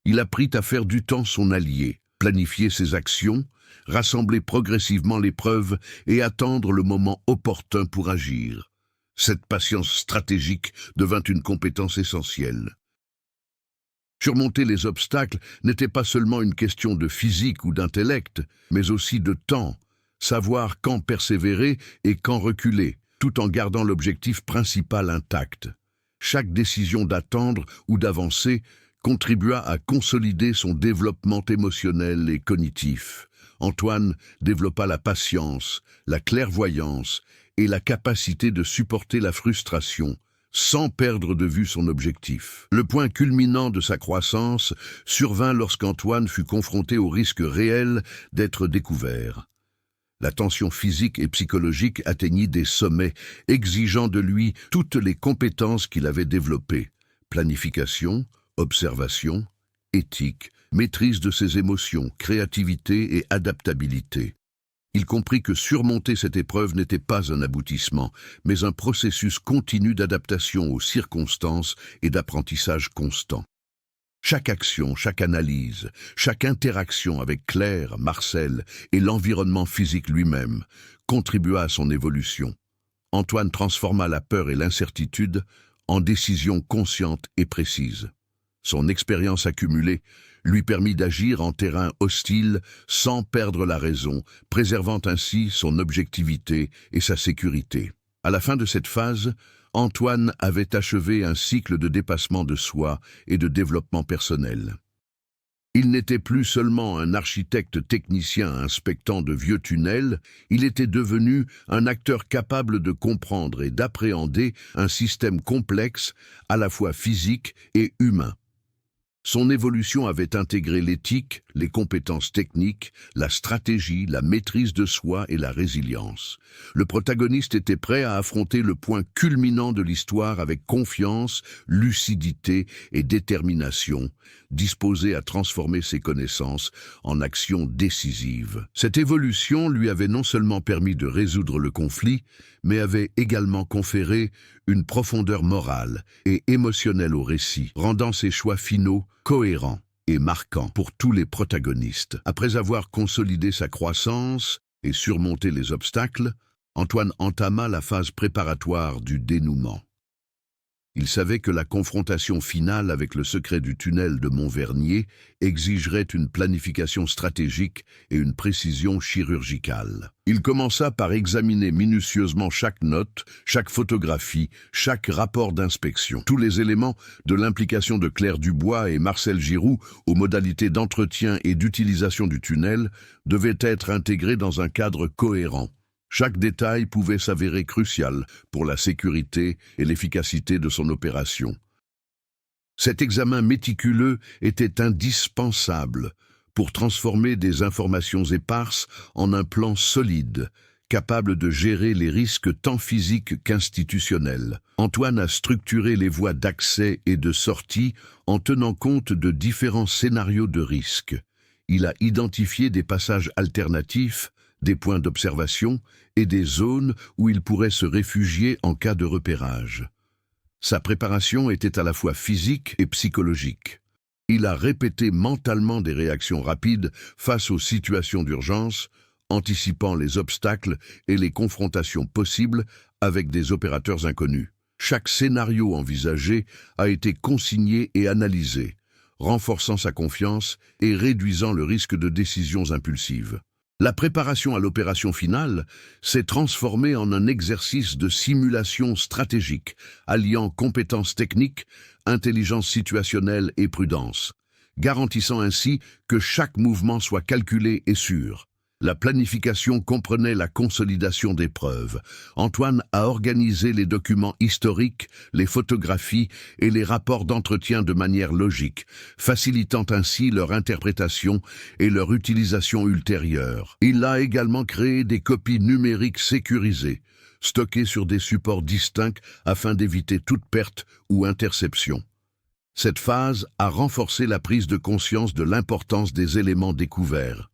Il apprit à faire du temps son allié, planifier ses actions, rassembler progressivement les preuves et attendre le moment opportun pour agir. Cette patience stratégique devint une compétence essentielle. Surmonter les obstacles n'était pas seulement une question de physique ou d'intellect, mais aussi de temps, savoir quand persévérer et quand reculer, tout en gardant l'objectif principal intact. Chaque décision d'attendre ou d'avancer contribua à consolider son développement émotionnel et cognitif. Antoine développa la patience, la clairvoyance et la capacité de supporter la frustration, sans perdre de vue son objectif. Le point culminant de sa croissance survint lorsqu'Antoine fut confronté au risque réel d'être découvert. La tension physique et psychologique atteignit des sommets, exigeant de lui toutes les compétences qu'il avait développées: planification, observation, éthique, maîtrise de ses émotions, créativité et adaptabilité. Il comprit que surmonter cette épreuve n'était pas un aboutissement, mais un processus continu d'adaptation aux circonstances et d'apprentissage constant. Chaque action, chaque analyse, chaque interaction avec Claire, Marcel et l'environnement physique lui-même contribua à son évolution. Antoine transforma la peur et l'incertitude en décisions conscientes et précises. Son expérience accumulée lui permit d'agir en terrain hostile sans perdre la raison, préservant ainsi son objectivité et sa sécurité. À la fin de cette phase, Antoine avait achevé un cycle de dépassement de soi et de développement personnel. Il n'était plus seulement un architecte technicien inspectant de vieux tunnels, il était devenu un acteur capable de comprendre et d'appréhender un système complexe, à la fois physique et humain. Son évolution avait intégré l'éthique, les compétences techniques, la stratégie, la maîtrise de soi et la résilience. Le protagoniste était prêt à affronter le point culminant de l'histoire avec confiance, lucidité et détermination, disposé à transformer ses connaissances en actions décisives. Cette évolution lui avait non seulement permis de résoudre le conflit, mais avait également conféré une profondeur morale et émotionnelle au récit, rendant ses choix finaux cohérents et marquants pour tous les protagonistes. Après avoir consolidé sa croissance et surmonté les obstacles, Antoine entama la phase préparatoire du dénouement. Il savait que la confrontation finale avec le secret du tunnel de Montvernier exigerait une planification stratégique et une précision chirurgicale. Il commença par examiner minutieusement chaque note, chaque photographie, chaque rapport d'inspection. Tous les éléments, de l'implication de Claire Dubois et Marcel Giroux aux modalités d'entretien et d'utilisation du tunnel, devaient être intégrés dans un cadre cohérent. Chaque détail pouvait s'avérer crucial pour la sécurité et l'efficacité de son opération. Cet examen méticuleux était indispensable pour transformer des informations éparses en un plan solide, capable de gérer les risques tant physiques qu'institutionnels. Antoine a structuré les voies d'accès et de sortie en tenant compte de différents scénarios de risque. Il a identifié des passages alternatifs, des points d'observation et des zones où il pourrait se réfugier en cas de repérage. Sa préparation était à la fois physique et psychologique. Il a répété mentalement des réactions rapides face aux situations d'urgence, anticipant les obstacles et les confrontations possibles avec des opérateurs inconnus. Chaque scénario envisagé a été consigné et analysé, renforçant sa confiance et réduisant le risque de décisions impulsives. La préparation à l'opération finale s'est transformée en un exercice de simulation stratégique, alliant compétences techniques, intelligence situationnelle et prudence, garantissant ainsi que chaque mouvement soit calculé et sûr. La planification comprenait la consolidation des preuves. Antoine a organisé les documents historiques, les photographies et les rapports d'entretien de manière logique, facilitant ainsi leur interprétation et leur utilisation ultérieure. Il a également créé des copies numériques sécurisées, stockées sur des supports distincts afin d'éviter toute perte ou interception. Cette phase a renforcé la prise de conscience de l'importance des éléments découverts.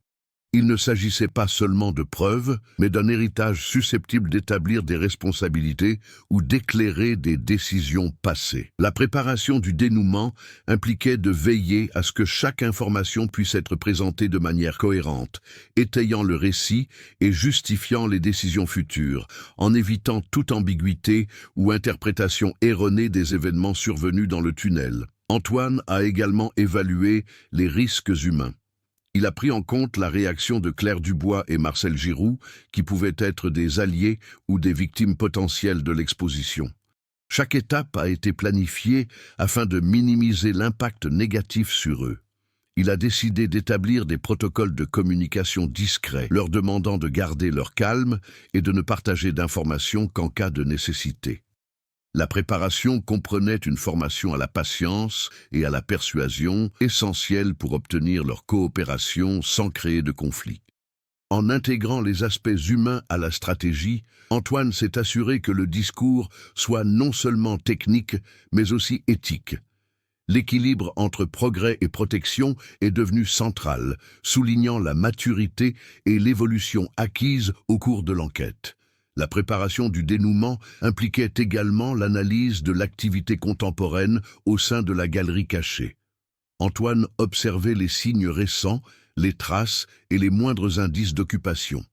Il ne s'agissait pas seulement de preuves, mais d'un héritage susceptible d'établir des responsabilités ou d'éclairer des décisions passées. La préparation du dénouement impliquait de veiller à ce que chaque information puisse être présentée de manière cohérente, étayant le récit et justifiant les décisions futures, en évitant toute ambiguïté ou interprétation erronée des événements survenus dans le tunnel. Antoine a également évalué les risques humains. Il a pris en compte la réaction de Claire Dubois et Marcel Giroux, qui pouvaient être des alliés ou des victimes potentielles de l'exposition. Chaque étape a été planifiée afin de minimiser l'impact négatif sur eux. Il a décidé d'établir des protocoles de communication discrets, leur demandant de garder leur calme et de ne partager d'informations qu'en cas de nécessité. La préparation comprenait une formation à la patience et à la persuasion, essentielle pour obtenir leur coopération sans créer de conflit. En intégrant les aspects humains à la stratégie, Antoine s'est assuré que le discours soit non seulement technique, mais aussi éthique. L'équilibre entre progrès et protection est devenu central, soulignant la maturité et l'évolution acquise au cours de l'enquête. La préparation du dénouement impliquait également l'analyse de l'activité contemporaine au sein de la galerie cachée. Antoine observait les signes récents, les traces et les moindres indices d'occupation.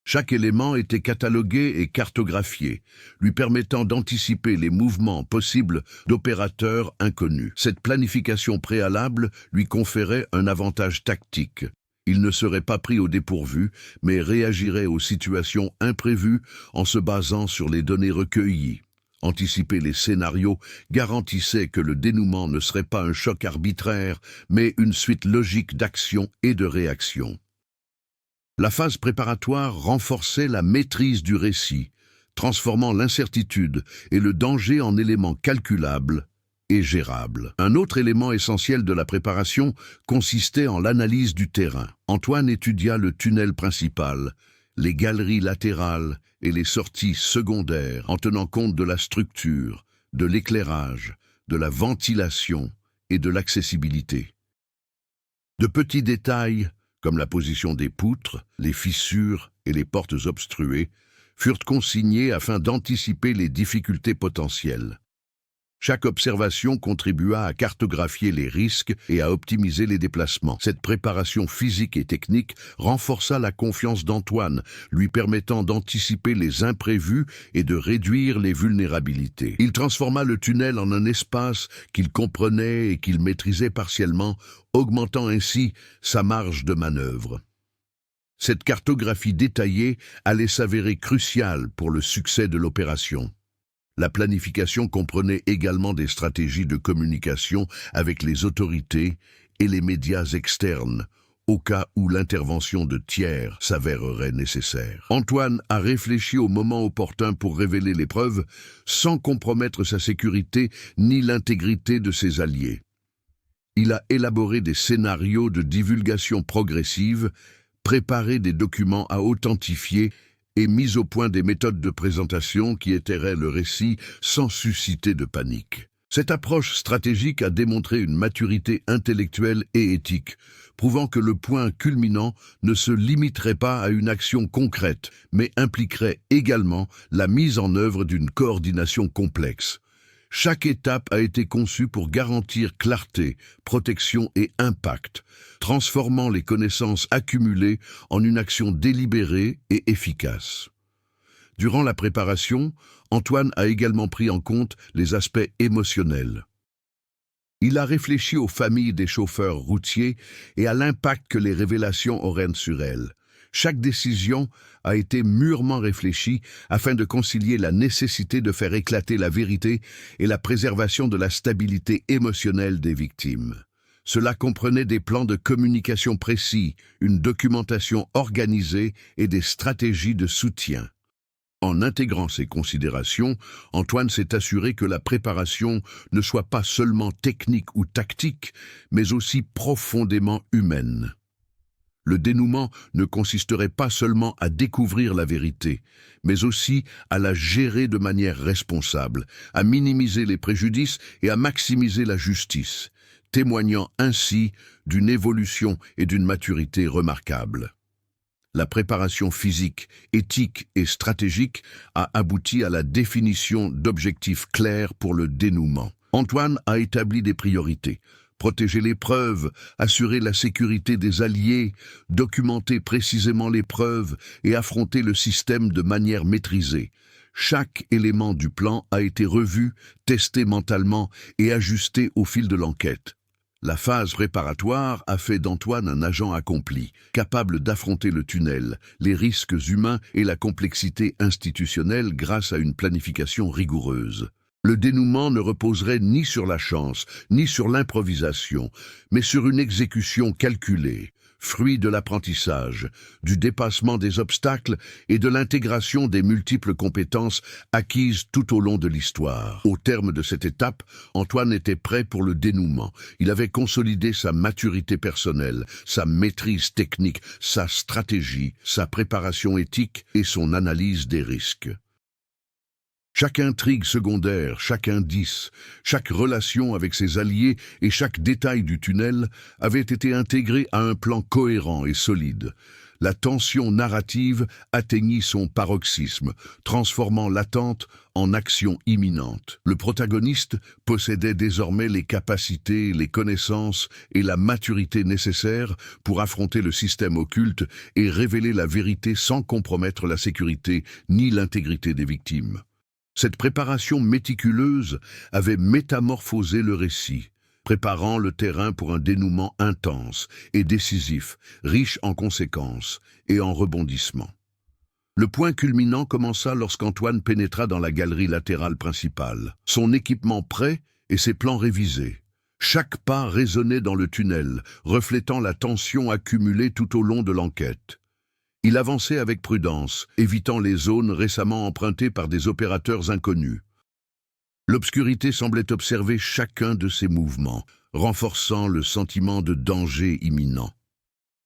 Chaque élément était catalogué et cartographié, lui permettant d'anticiper les mouvements possibles d'opérateurs inconnus. Cette planification préalable lui conférait un avantage tactique. Il ne serait pas pris au dépourvu, mais réagirait aux situations imprévues en se basant sur les données recueillies. Anticiper les scénarios garantissait que le dénouement ne serait pas un choc arbitraire, mais une suite logique d'actions et de réactions. La phase préparatoire renforçait la maîtrise du récit, transformant l'incertitude et le danger en éléments calculables et gérable. Un autre élément essentiel de la préparation consistait en l'analyse du terrain. Antoine étudia le tunnel principal, les galeries latérales et les sorties secondaires en tenant compte de la structure, de l'éclairage, de la ventilation et de l'accessibilité. De petits détails, comme la position des poutres, les fissures et les portes obstruées, furent consignés afin d'anticiper les difficultés potentielles. Chaque observation contribua à cartographier les risques et à optimiser les déplacements. Cette préparation physique et technique renforça la confiance d'Antoine, lui permettant d'anticiper les imprévus et de réduire les vulnérabilités. Il transforma le tunnel en un espace qu'il comprenait et qu'il maîtrisait partiellement, augmentant ainsi sa marge de manœuvre. Cette cartographie détaillée allait s'avérer cruciale pour le succès de l'opération. La planification comprenait également des stratégies de communication avec les autorités et les médias externes, au cas où l'intervention de tiers s'avérerait nécessaire. Antoine a réfléchi au moment opportun pour révéler les preuves, sans compromettre sa sécurité ni l'intégrité de ses alliés. Il a élaboré des scénarios de divulgation progressive, préparé des documents à authentifier et mis au point des méthodes de présentation qui étayeraient le récit sans susciter de panique. Cette approche stratégique a démontré une maturité intellectuelle et éthique, prouvant que le point culminant ne se limiterait pas à une action concrète, mais impliquerait également la mise en œuvre d'une coordination complexe. Chaque étape a été conçue pour garantir clarté, protection et impact, transformant les connaissances accumulées en une action délibérée et efficace. Durant la préparation, Antoine a également pris en compte les aspects émotionnels. Il a réfléchi aux familles des chauffeurs routiers et à l'impact que les révélations auraient sur elles. Chaque décision a été mûrement réfléchie afin de concilier la nécessité de faire éclater la vérité et la préservation de la stabilité émotionnelle des victimes. Cela comprenait des plans de communication précis, une documentation organisée et des stratégies de soutien. En intégrant ces considérations, Antoine s'est assuré que la préparation ne soit pas seulement technique ou tactique, mais aussi profondément humaine. Le dénouement ne consisterait pas seulement à découvrir la vérité, mais aussi à la gérer de manière responsable, à minimiser les préjudices et à maximiser la justice, témoignant ainsi d'une évolution et d'une maturité remarquables. La préparation physique, éthique et stratégique a abouti à la définition d'objectifs clairs pour le dénouement. Antoine a établi des priorités. Protéger les preuves, assurer la sécurité des alliés, documenter précisément les preuves et affronter le système de manière maîtrisée. Chaque élément du plan a été revu, testé mentalement et ajusté au fil de l'enquête. La phase préparatoire a fait d'Antoine un agent accompli, capable d'affronter le tunnel, les risques humains et la complexité institutionnelle grâce à une planification rigoureuse. Le dénouement ne reposerait ni sur la chance, ni sur l'improvisation, mais sur une exécution calculée, fruit de l'apprentissage, du dépassement des obstacles et de l'intégration des multiples compétences acquises tout au long de l'histoire. Au terme de cette étape, Antoine était prêt pour le dénouement. Il avait consolidé sa maturité personnelle, sa maîtrise technique, sa stratégie, sa préparation éthique et son analyse des risques. Chaque intrigue secondaire, chaque indice, chaque relation avec ses alliés et chaque détail du tunnel avait été intégré à un plan cohérent et solide. La tension narrative atteignit son paroxysme, transformant l'attente en action imminente. Le protagoniste possédait désormais les capacités, les connaissances et la maturité nécessaires pour affronter le système occulte et révéler la vérité sans compromettre la sécurité ni l'intégrité des victimes. Cette préparation méticuleuse avait métamorphosé le récit, préparant le terrain pour un dénouement intense et décisif, riche en conséquences et en rebondissements. Le point culminant commença lorsqu'Antoine pénétra dans la galerie latérale principale, son équipement prêt et ses plans révisés. Chaque pas résonnait dans le tunnel, reflétant la tension accumulée tout au long de l'enquête. Il avançait avec prudence, évitant les zones récemment empruntées par des opérateurs inconnus. L'obscurité semblait observer chacun de ses mouvements, renforçant le sentiment de danger imminent.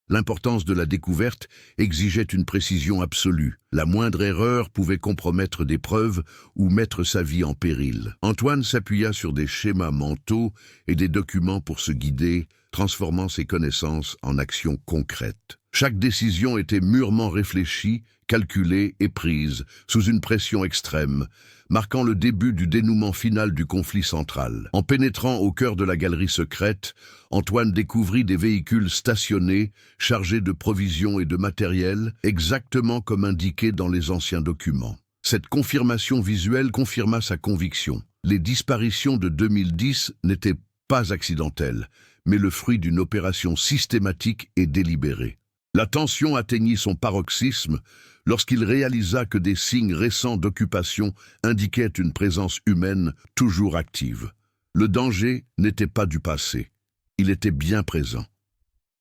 L'importance de la découverte exigeait une précision absolue. La moindre erreur pouvait compromettre des preuves ou mettre sa vie en péril. Antoine s'appuya sur des schémas mentaux et des documents pour se guider, transformant ses connaissances en actions concrètes. Chaque décision était mûrement réfléchie, calculée et prise, sous une pression extrême, marquant le début du dénouement final du conflit central. En pénétrant au cœur de la galerie secrète, Antoine découvrit des véhicules stationnés, chargés de provisions et de matériel, exactement comme indiqué dans les anciens documents. Cette confirmation visuelle confirma sa conviction. Les disparitions de 2010 n'étaient pas accidentelles, mais le fruit d'une opération systématique et délibérée. La tension atteignit son paroxysme lorsqu'il réalisa que des signes récents d'occupation indiquaient une présence humaine toujours active. Le danger n'était pas du passé, il était bien présent.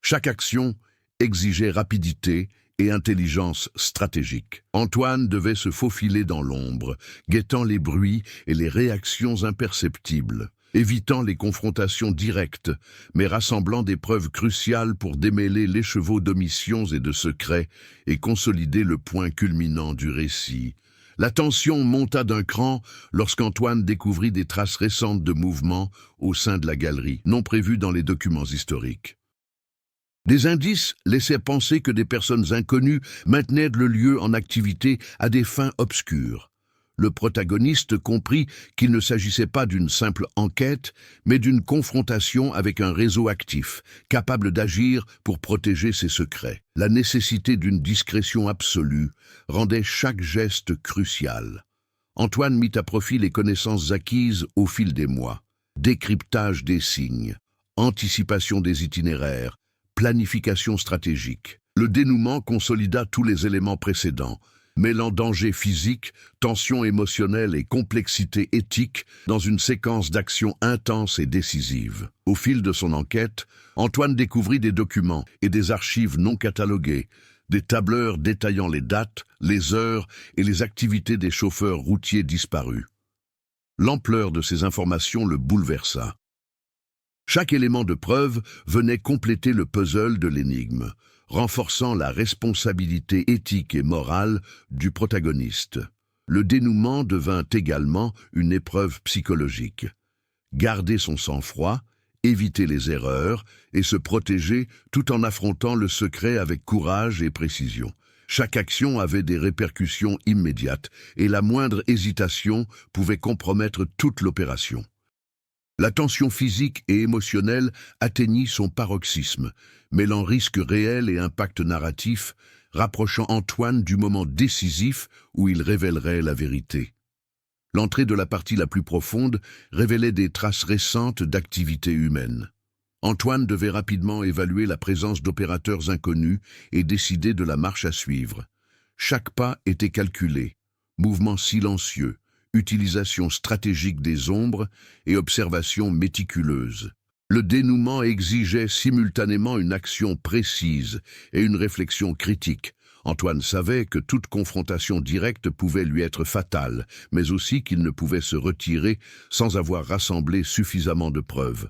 Chaque action exigeait rapidité et intelligence stratégique. Antoine devait se faufiler dans l'ombre, guettant les bruits et les réactions imperceptibles, évitant les confrontations directes, mais rassemblant des preuves cruciales pour démêler l'écheveau d'omissions et de secrets et consolider le point culminant du récit. La tension monta d'un cran lorsqu'Antoine découvrit des traces récentes de mouvements au sein de la galerie, non prévues dans les documents historiques. Des indices laissaient penser que des personnes inconnues maintenaient le lieu en activité à des fins obscures. Le protagoniste comprit qu'il ne s'agissait pas d'une simple enquête, mais d'une confrontation avec un réseau actif, capable d'agir pour protéger ses secrets. La nécessité d'une discrétion absolue rendait chaque geste crucial. Antoine mit à profit les connaissances acquises au fil des mois. décryptage des signes, anticipation des itinéraires, planification stratégique. Le dénouement consolida tous les éléments précédents, mêlant danger physique, tension émotionnelle et complexité éthique dans une séquence d'actions intense et décisive. Au fil de son enquête, Antoine découvrit des documents et des archives non cataloguées, des tableurs détaillant les dates, les heures et les activités des chauffeurs routiers disparus. L'ampleur de ces informations le bouleversa. Chaque élément de preuve venait compléter le puzzle de l'énigme, renforçant la responsabilité éthique et morale du protagoniste. Le dénouement devint également une épreuve psychologique. Garder son sang-froid, éviter les erreurs et se protéger tout en affrontant le secret avec courage et précision. Chaque action avait des répercussions immédiates et la moindre hésitation pouvait compromettre toute l'opération. La tension physique et émotionnelle atteignit son paroxysme, mêlant risque réel et impact narratif, rapprochant Antoine du moment décisif où il révélerait la vérité. L'entrée de la partie la plus profonde révélait des traces récentes d'activité humaine. Antoine devait rapidement évaluer la présence d'opérateurs inconnus et décider de la marche à suivre. Chaque pas était calculé, mouvement silencieux, utilisation stratégique des ombres et observation méticuleuse. Le dénouement exigeait simultanément une action précise et une réflexion critique. Antoine savait que toute confrontation directe pouvait lui être fatale, mais aussi qu'il ne pouvait se retirer sans avoir rassemblé suffisamment de preuves.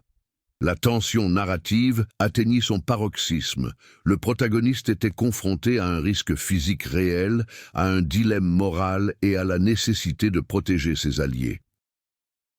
La tension narrative atteignit son paroxysme. Le protagoniste était confronté à un risque physique réel, à un dilemme moral et à la nécessité de protéger ses alliés.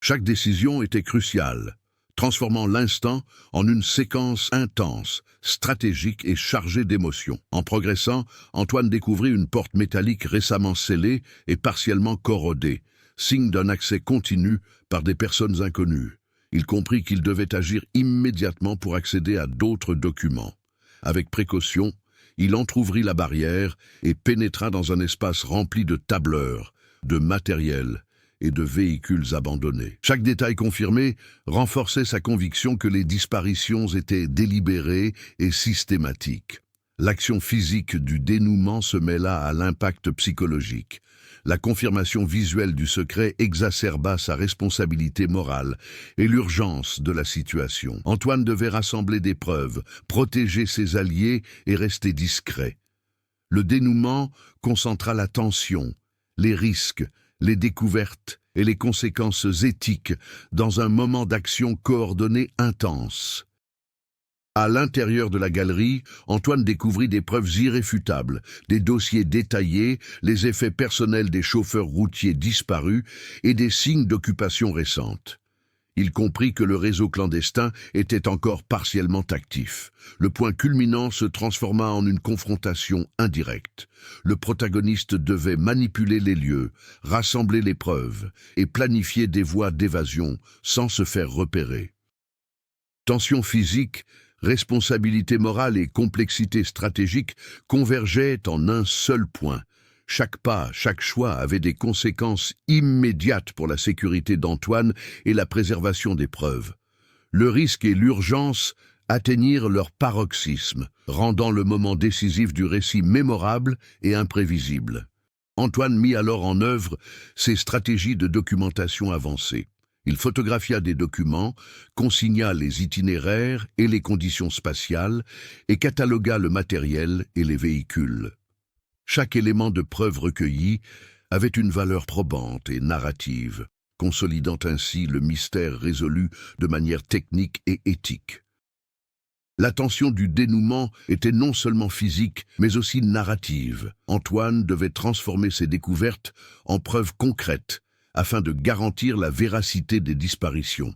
Chaque décision était cruciale, transformant l'instant en une séquence intense, stratégique et chargée d'émotions. En progressant, Antoine découvrit une porte métallique récemment scellée et partiellement corrodée, signe d'un accès continu par des personnes inconnues. Il comprit qu'il devait agir immédiatement pour accéder à d'autres documents. Avec précaution, il entr'ouvrit la barrière et pénétra dans un espace rempli de tableurs, de matériel et de véhicules abandonnés. Chaque détail confirmé renforçait sa conviction que les disparitions étaient délibérées et systématiques. L'action physique du dénouement se mêla à l'impact psychologique. La confirmation visuelle du secret exacerba sa responsabilité morale et l'urgence de la situation. Antoine devait rassembler des preuves, protéger ses alliés et rester discret. Le dénouement concentra l'attention, les risques, les découvertes et les conséquences éthiques dans un moment d'action coordonnée intense. À l'intérieur de la galerie, Antoine découvrit des preuves irréfutables, des dossiers détaillés, les effets personnels des chauffeurs routiers disparus et des signes d'occupation récente. Il comprit que le réseau clandestin était encore partiellement actif. Le point culminant se transforma en une confrontation indirecte. Le protagoniste devait manipuler les lieux, rassembler les preuves et planifier des voies d'évasion sans se faire repérer. Tension physique, responsabilité morale et complexité stratégique convergeaient en un seul point. Chaque pas, chaque choix avait des conséquences immédiates pour la sécurité d'Antoine et la préservation des preuves. Le risque et l'urgence atteignirent leur paroxysme, rendant le moment décisif du récit mémorable et imprévisible. Antoine mit alors en œuvre ses stratégies de documentation avancées. Il photographia des documents, consigna les itinéraires et les conditions spatiales et catalogua le matériel et les véhicules. Chaque élément de preuve recueilli avait une valeur probante et narrative, consolidant ainsi le mystère résolu de manière technique et éthique. La tension du dénouement était non seulement physique, mais aussi narrative. Antoine devait transformer ses découvertes en preuves concrètes, afin de garantir la véracité des disparitions.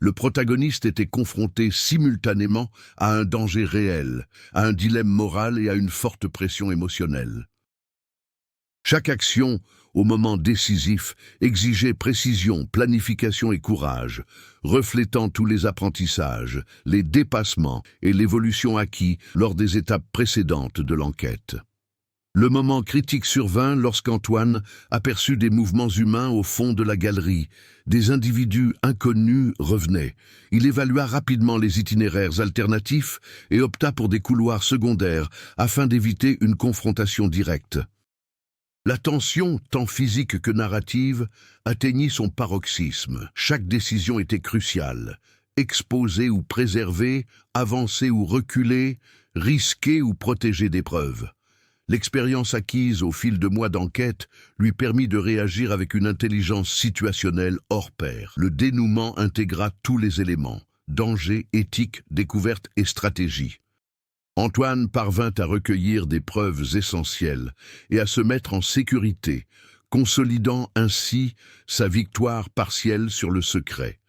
Le protagoniste était confronté simultanément à un danger réel, à un dilemme moral et à une forte pression émotionnelle. Chaque action, au moment décisif, exigeait précision, planification et courage, reflétant tous les apprentissages, les dépassements et l'évolution acquis lors des étapes précédentes de l'enquête. Le moment critique survint lorsqu'Antoine aperçut des mouvements humains au fond de la galerie. Des individus inconnus revenaient. Il évalua rapidement les itinéraires alternatifs et opta pour des couloirs secondaires afin d'éviter une confrontation directe. La tension, tant physique que narrative, atteignit son paroxysme. Chaque décision était cruciale. Exposer ou préserver, avancer ou reculer, risquer ou protéger des preuves. L'expérience acquise au fil de mois d'enquête lui permit de réagir avec une intelligence situationnelle hors pair. Le dénouement intégra tous les éléments, danger, éthique, découverte et stratégie. Antoine parvint à recueillir des preuves essentielles et à se mettre en sécurité, consolidant ainsi sa victoire partielle sur le secret,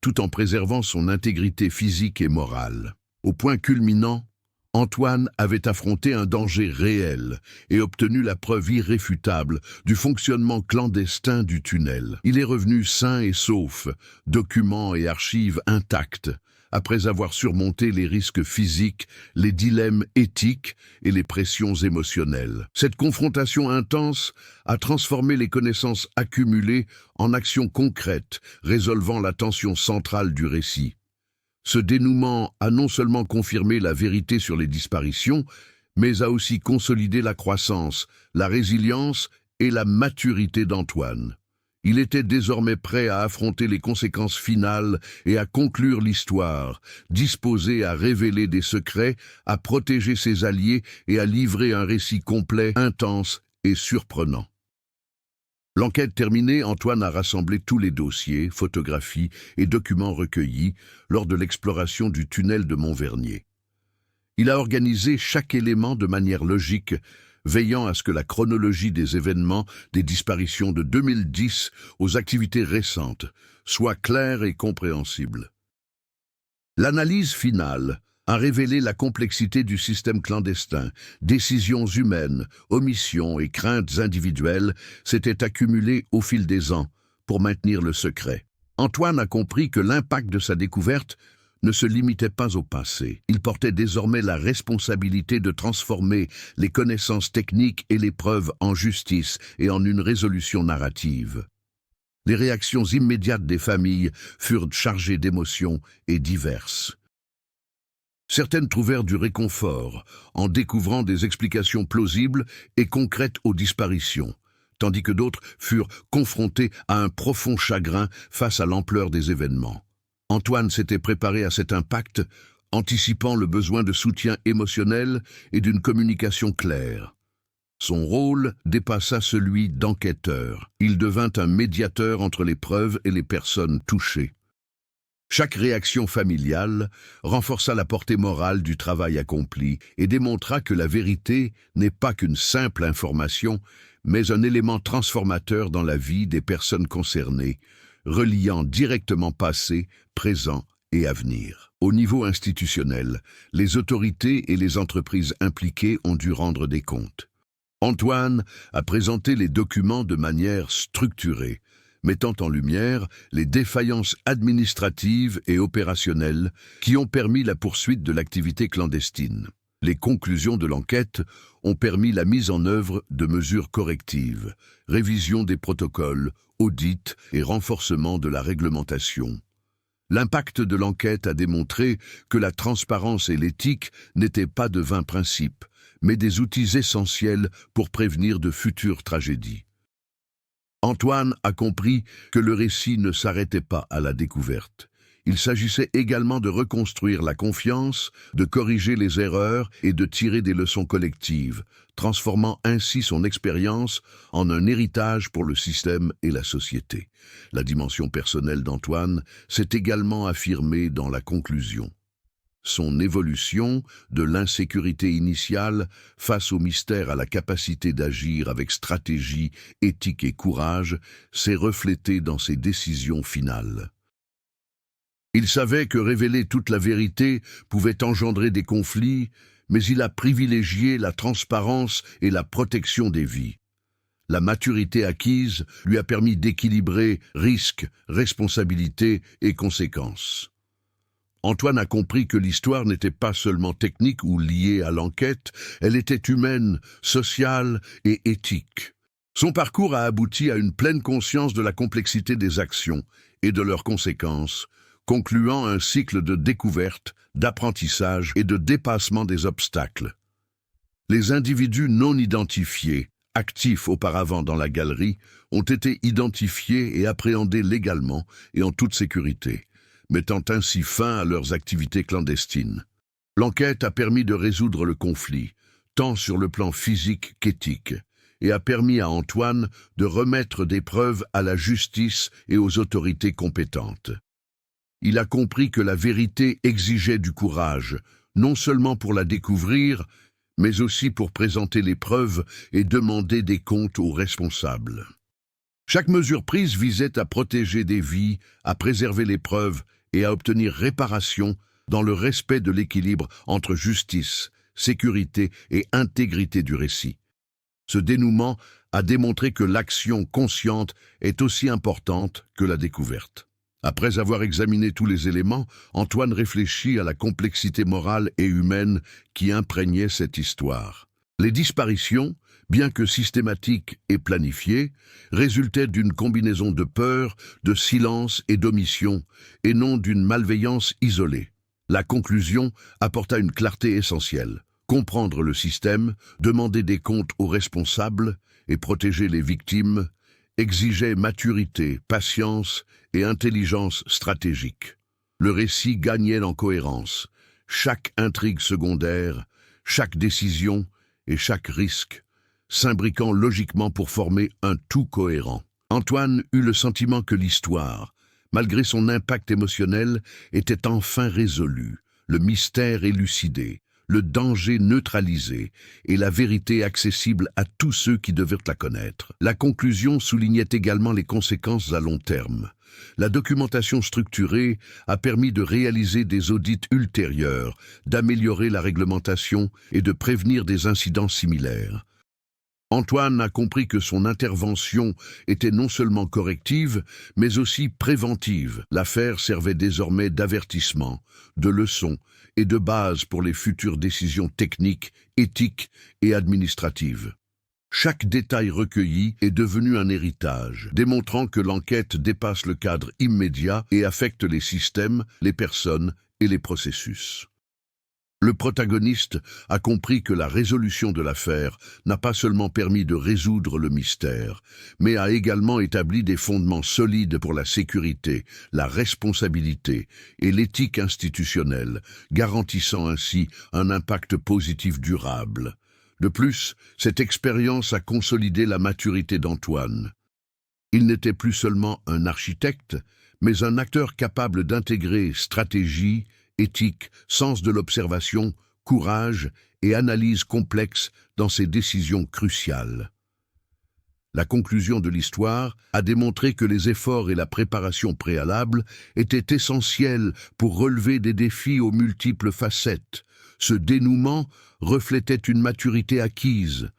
tout en préservant son intégrité physique et morale. Au point culminant, Antoine avait affronté un danger réel et obtenu la preuve irréfutable du fonctionnement clandestin du tunnel. Il est revenu sain et sauf, documents et archives intacts, après avoir surmonté les risques physiques, les dilemmes éthiques et les pressions émotionnelles. Cette confrontation intense a transformé les connaissances accumulées en actions concrètes, résolvant la tension centrale du récit. Ce dénouement a non seulement confirmé la vérité sur les disparitions, mais a aussi consolidé la croissance, la résilience et la maturité d'Antoine. Il était désormais prêt à affronter les conséquences finales et à conclure l'histoire, disposé à révéler des secrets, à protéger ses alliés et à livrer un récit complet, intense et surprenant. L'enquête terminée, Antoine a rassemblé tous les dossiers, photographies et documents recueillis lors de l'exploration du tunnel de Montvernier. Il a organisé chaque élément de manière logique, veillant à ce que la chronologie des événements, des disparitions de 2010 aux activités récentes, soit claire et compréhensible. L'analyse finale a révélé la complexité du système clandestin. Décisions humaines, omissions et craintes individuelles s'étaient accumulées au fil des ans pour maintenir le secret. Antoine a compris que l'impact de sa découverte ne se limitait pas au passé. Il portait désormais la responsabilité de transformer les connaissances techniques et les preuves en justice et en une résolution narrative. Les réactions immédiates des familles furent chargées d'émotions et diverses. Certaines trouvèrent du réconfort en découvrant des explications plausibles et concrètes aux disparitions, tandis que d'autres furent confrontées à un profond chagrin face à l'ampleur des événements. Antoine s'était préparé à cet impact, anticipant le besoin de soutien émotionnel et d'une communication claire. Son rôle dépassa celui d'enquêteur. Il devint un médiateur entre les preuves et les personnes touchées. Chaque réaction familiale renforça la portée morale du travail accompli et démontra que la vérité n'est pas qu'une simple information, mais un élément transformateur dans la vie des personnes concernées, reliant directement passé, présent et avenir. Au niveau institutionnel, les autorités et les entreprises impliquées ont dû rendre des comptes. Antoine a présenté les documents de manière structurée, mettant en lumière les défaillances administratives et opérationnelles qui ont permis la poursuite de l'activité clandestine. Les conclusions de l'enquête ont permis la mise en œuvre de mesures correctives, révision des protocoles, audits et renforcement de la réglementation. L'impact de l'enquête a démontré que la transparence et l'éthique n'étaient pas de vains principes, mais des outils essentiels pour prévenir de futures tragédies. Antoine a compris que le récit ne s'arrêtait pas à la découverte. Il s'agissait également de reconstruire la confiance, de corriger les erreurs et de tirer des leçons collectives, transformant ainsi son expérience en un héritage pour le système et la société. La dimension personnelle d'Antoine s'est également affirmée dans la conclusion. Son évolution, de l'insécurité initiale face au mystère à la capacité d'agir avec stratégie, éthique et courage, s'est reflétée dans ses décisions finales. Il savait que révéler toute la vérité pouvait engendrer des conflits, mais il a privilégié la transparence et la protection des vies. La maturité acquise lui a permis d'équilibrer risques, responsabilités et conséquences. Antoine a compris que l'histoire n'était pas seulement technique ou liée à l'enquête, elle était humaine, sociale et éthique. Son parcours a abouti à une pleine conscience de la complexité des actions et de leurs conséquences, concluant un cycle de découverte, d'apprentissage et de dépassement des obstacles. Les individus non identifiés, actifs auparavant dans la galerie, ont été identifiés et appréhendés légalement et en toute sécurité, mettant ainsi fin à leurs activités clandestines. L'enquête a permis de résoudre le conflit, tant sur le plan physique qu'éthique, et a permis à Antoine de remettre des preuves à la justice et aux autorités compétentes. Il a compris que la vérité exigeait du courage, non seulement pour la découvrir, mais aussi pour présenter les preuves et demander des comptes aux responsables. Chaque mesure prise visait à protéger des vies, à préserver les preuves et à obtenir réparation dans le respect de l'équilibre entre justice, sécurité et intégrité du récit. Ce dénouement a démontré que l'action consciente est aussi importante que la découverte. Après avoir examiné tous les éléments, Antoine réfléchit à la complexité morale et humaine qui imprégnait cette histoire. Les disparitions, bien que systématiques et planifiées, résultaient d'une combinaison de peur, de silence et d'omission, et non d'une malveillance isolée. La conclusion apporta une clarté essentielle. Comprendre le système, demander des comptes aux responsables et protéger les victimes exigeait maturité, patience et intelligence stratégique. Le récit gagnait en cohérence. Chaque intrigue secondaire, chaque décision et chaque risque, s'imbriquant logiquement pour former un tout cohérent. Antoine eut le sentiment que l'histoire, malgré son impact émotionnel, était enfin résolue, le mystère élucidé, le danger neutralisé et la vérité accessible à tous ceux qui devaient la connaître. La conclusion soulignait également les conséquences à long terme. La documentation structurée a permis de réaliser des audits ultérieurs, d'améliorer la réglementation et de prévenir des incidents similaires. Antoine a compris que son intervention était non seulement corrective, mais aussi préventive. L'affaire servait désormais d'avertissement, de leçon et de base pour les futures décisions techniques, éthiques et administratives. Chaque détail recueilli est devenu un héritage, démontrant que l'enquête dépasse le cadre immédiat et affecte les systèmes, les personnes et les processus. Le protagoniste a compris que la résolution de l'affaire n'a pas seulement permis de résoudre le mystère, mais a également établi des fondements solides pour la sécurité, la responsabilité et l'éthique institutionnelle, garantissant ainsi un impact positif durable. De plus, cette expérience a consolidé la maturité d'Antoine. Il n'était plus seulement un architecte, mais un acteur capable d'intégrer stratégie, éthique, sens de l'observation, courage et analyse complexe dans ses décisions cruciales. La conclusion de l'histoire a démontré que les efforts et la préparation préalable étaient essentiels pour relever des défis aux multiples facettes. Ce dénouement reflétait une maturité acquise,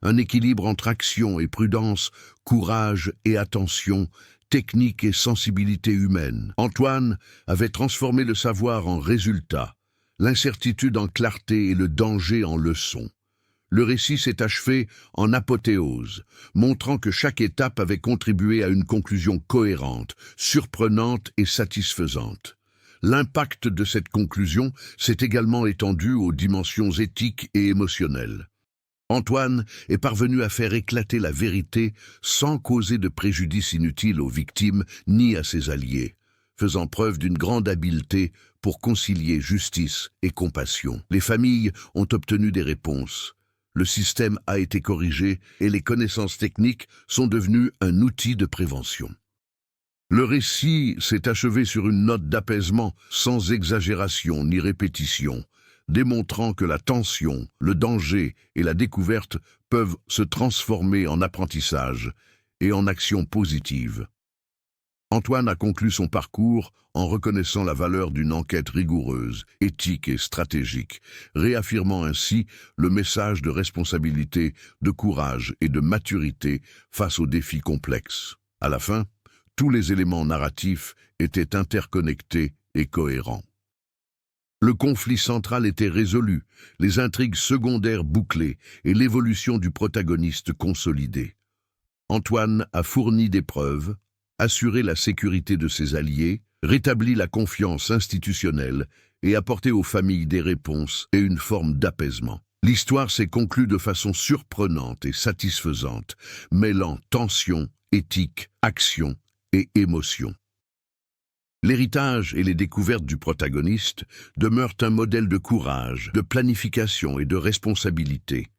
un équilibre entre action et prudence, courage et attention, technique et sensibilité humaine. Antoine avait transformé le savoir en résultat, l'incertitude en clarté et le danger en leçon. Le récit s'est achevé en apothéose, montrant que chaque étape avait contribué à une conclusion cohérente, surprenante et satisfaisante. L'impact de cette conclusion s'est également étendu aux dimensions éthiques et émotionnelles. Antoine est parvenu à faire éclater la vérité sans causer de préjudice inutile aux victimes ni à ses alliés, faisant preuve d'une grande habileté pour concilier justice et compassion. Les familles ont obtenu des réponses. Le système a été corrigé et les connaissances techniques sont devenues un outil de prévention. Le récit s'est achevé sur une note d'apaisement sans exagération ni répétition, démontrant que la tension, le danger et la découverte peuvent se transformer en apprentissage et en action positive. Antoine a conclu son parcours en reconnaissant la valeur d'une enquête rigoureuse, éthique et stratégique, réaffirmant ainsi le message de responsabilité, de courage et de maturité face aux défis complexes. À la fin, tous les éléments narratifs étaient interconnectés et cohérents. Le conflit central était résolu, les intrigues secondaires bouclées et l'évolution du protagoniste consolidée. Antoine a fourni des preuves, assuré la sécurité de ses alliés, rétabli la confiance institutionnelle et apporté aux familles des réponses et une forme d'apaisement. L'histoire s'est conclue de façon surprenante et satisfaisante, mêlant tension, éthique, action et émotion. L'héritage et les découvertes du protagoniste demeurent un modèle de courage, de planification et de responsabilité.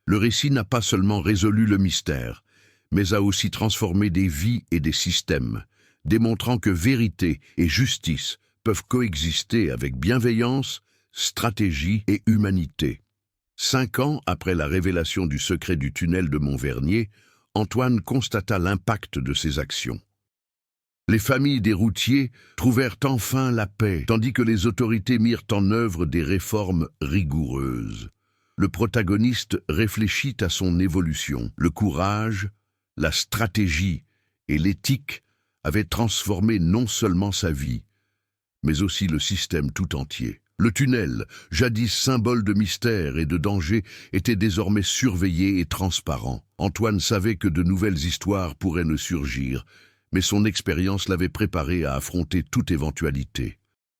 Le récit n'a pas seulement résolu le mystère, mais a aussi transformé des vies et des systèmes, démontrant que vérité et justice peuvent coexister avec bienveillance, stratégie et humanité. 5 ans après la révélation du secret du tunnel de Montvernier, Antoine constata l'impact de ses actions. Les familles des routiers trouvèrent enfin la paix, tandis que les autorités mirent en œuvre des réformes rigoureuses. Le protagoniste réfléchit à son évolution. Le courage, la stratégie et l'éthique avaient transformé non seulement sa vie, mais aussi le système tout entier. Le tunnel, jadis symbole de mystère et de danger, était désormais surveillé et transparent. Antoine savait que de nouvelles histoires pourraient ne surgir, mais son expérience l'avait préparé à affronter toute éventualité.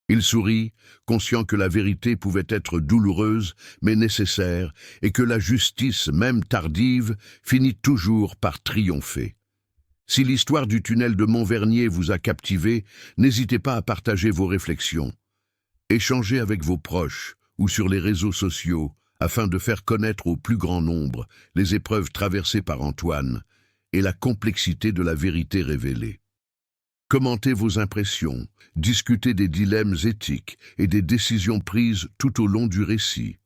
Il sourit, conscient que la vérité pouvait être douloureuse, mais nécessaire, et que la justice, même tardive, finit toujours par triompher. Si l'histoire du tunnel de Montvernier vous a captivé, n'hésitez pas à partager vos réflexions. Échangez avec vos proches ou sur les réseaux sociaux afin de faire connaître au plus grand nombre les épreuves traversées par Antoine et la complexité de la vérité révélée. Commentez vos impressions, discutez des dilemmes éthiques et des décisions prises tout au long du récit.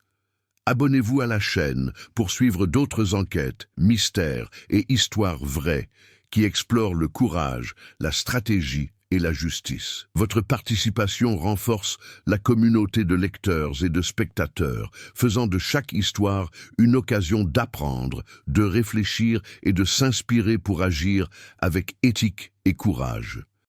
Abonnez-vous à la chaîne pour suivre d'autres enquêtes, mystères et histoires vraies qui explorent le courage, la stratégie et la justice. Votre participation renforce la communauté de lecteurs et de spectateurs, faisant de chaque histoire une occasion d'apprendre, de réfléchir et de s'inspirer pour agir avec éthique et courage.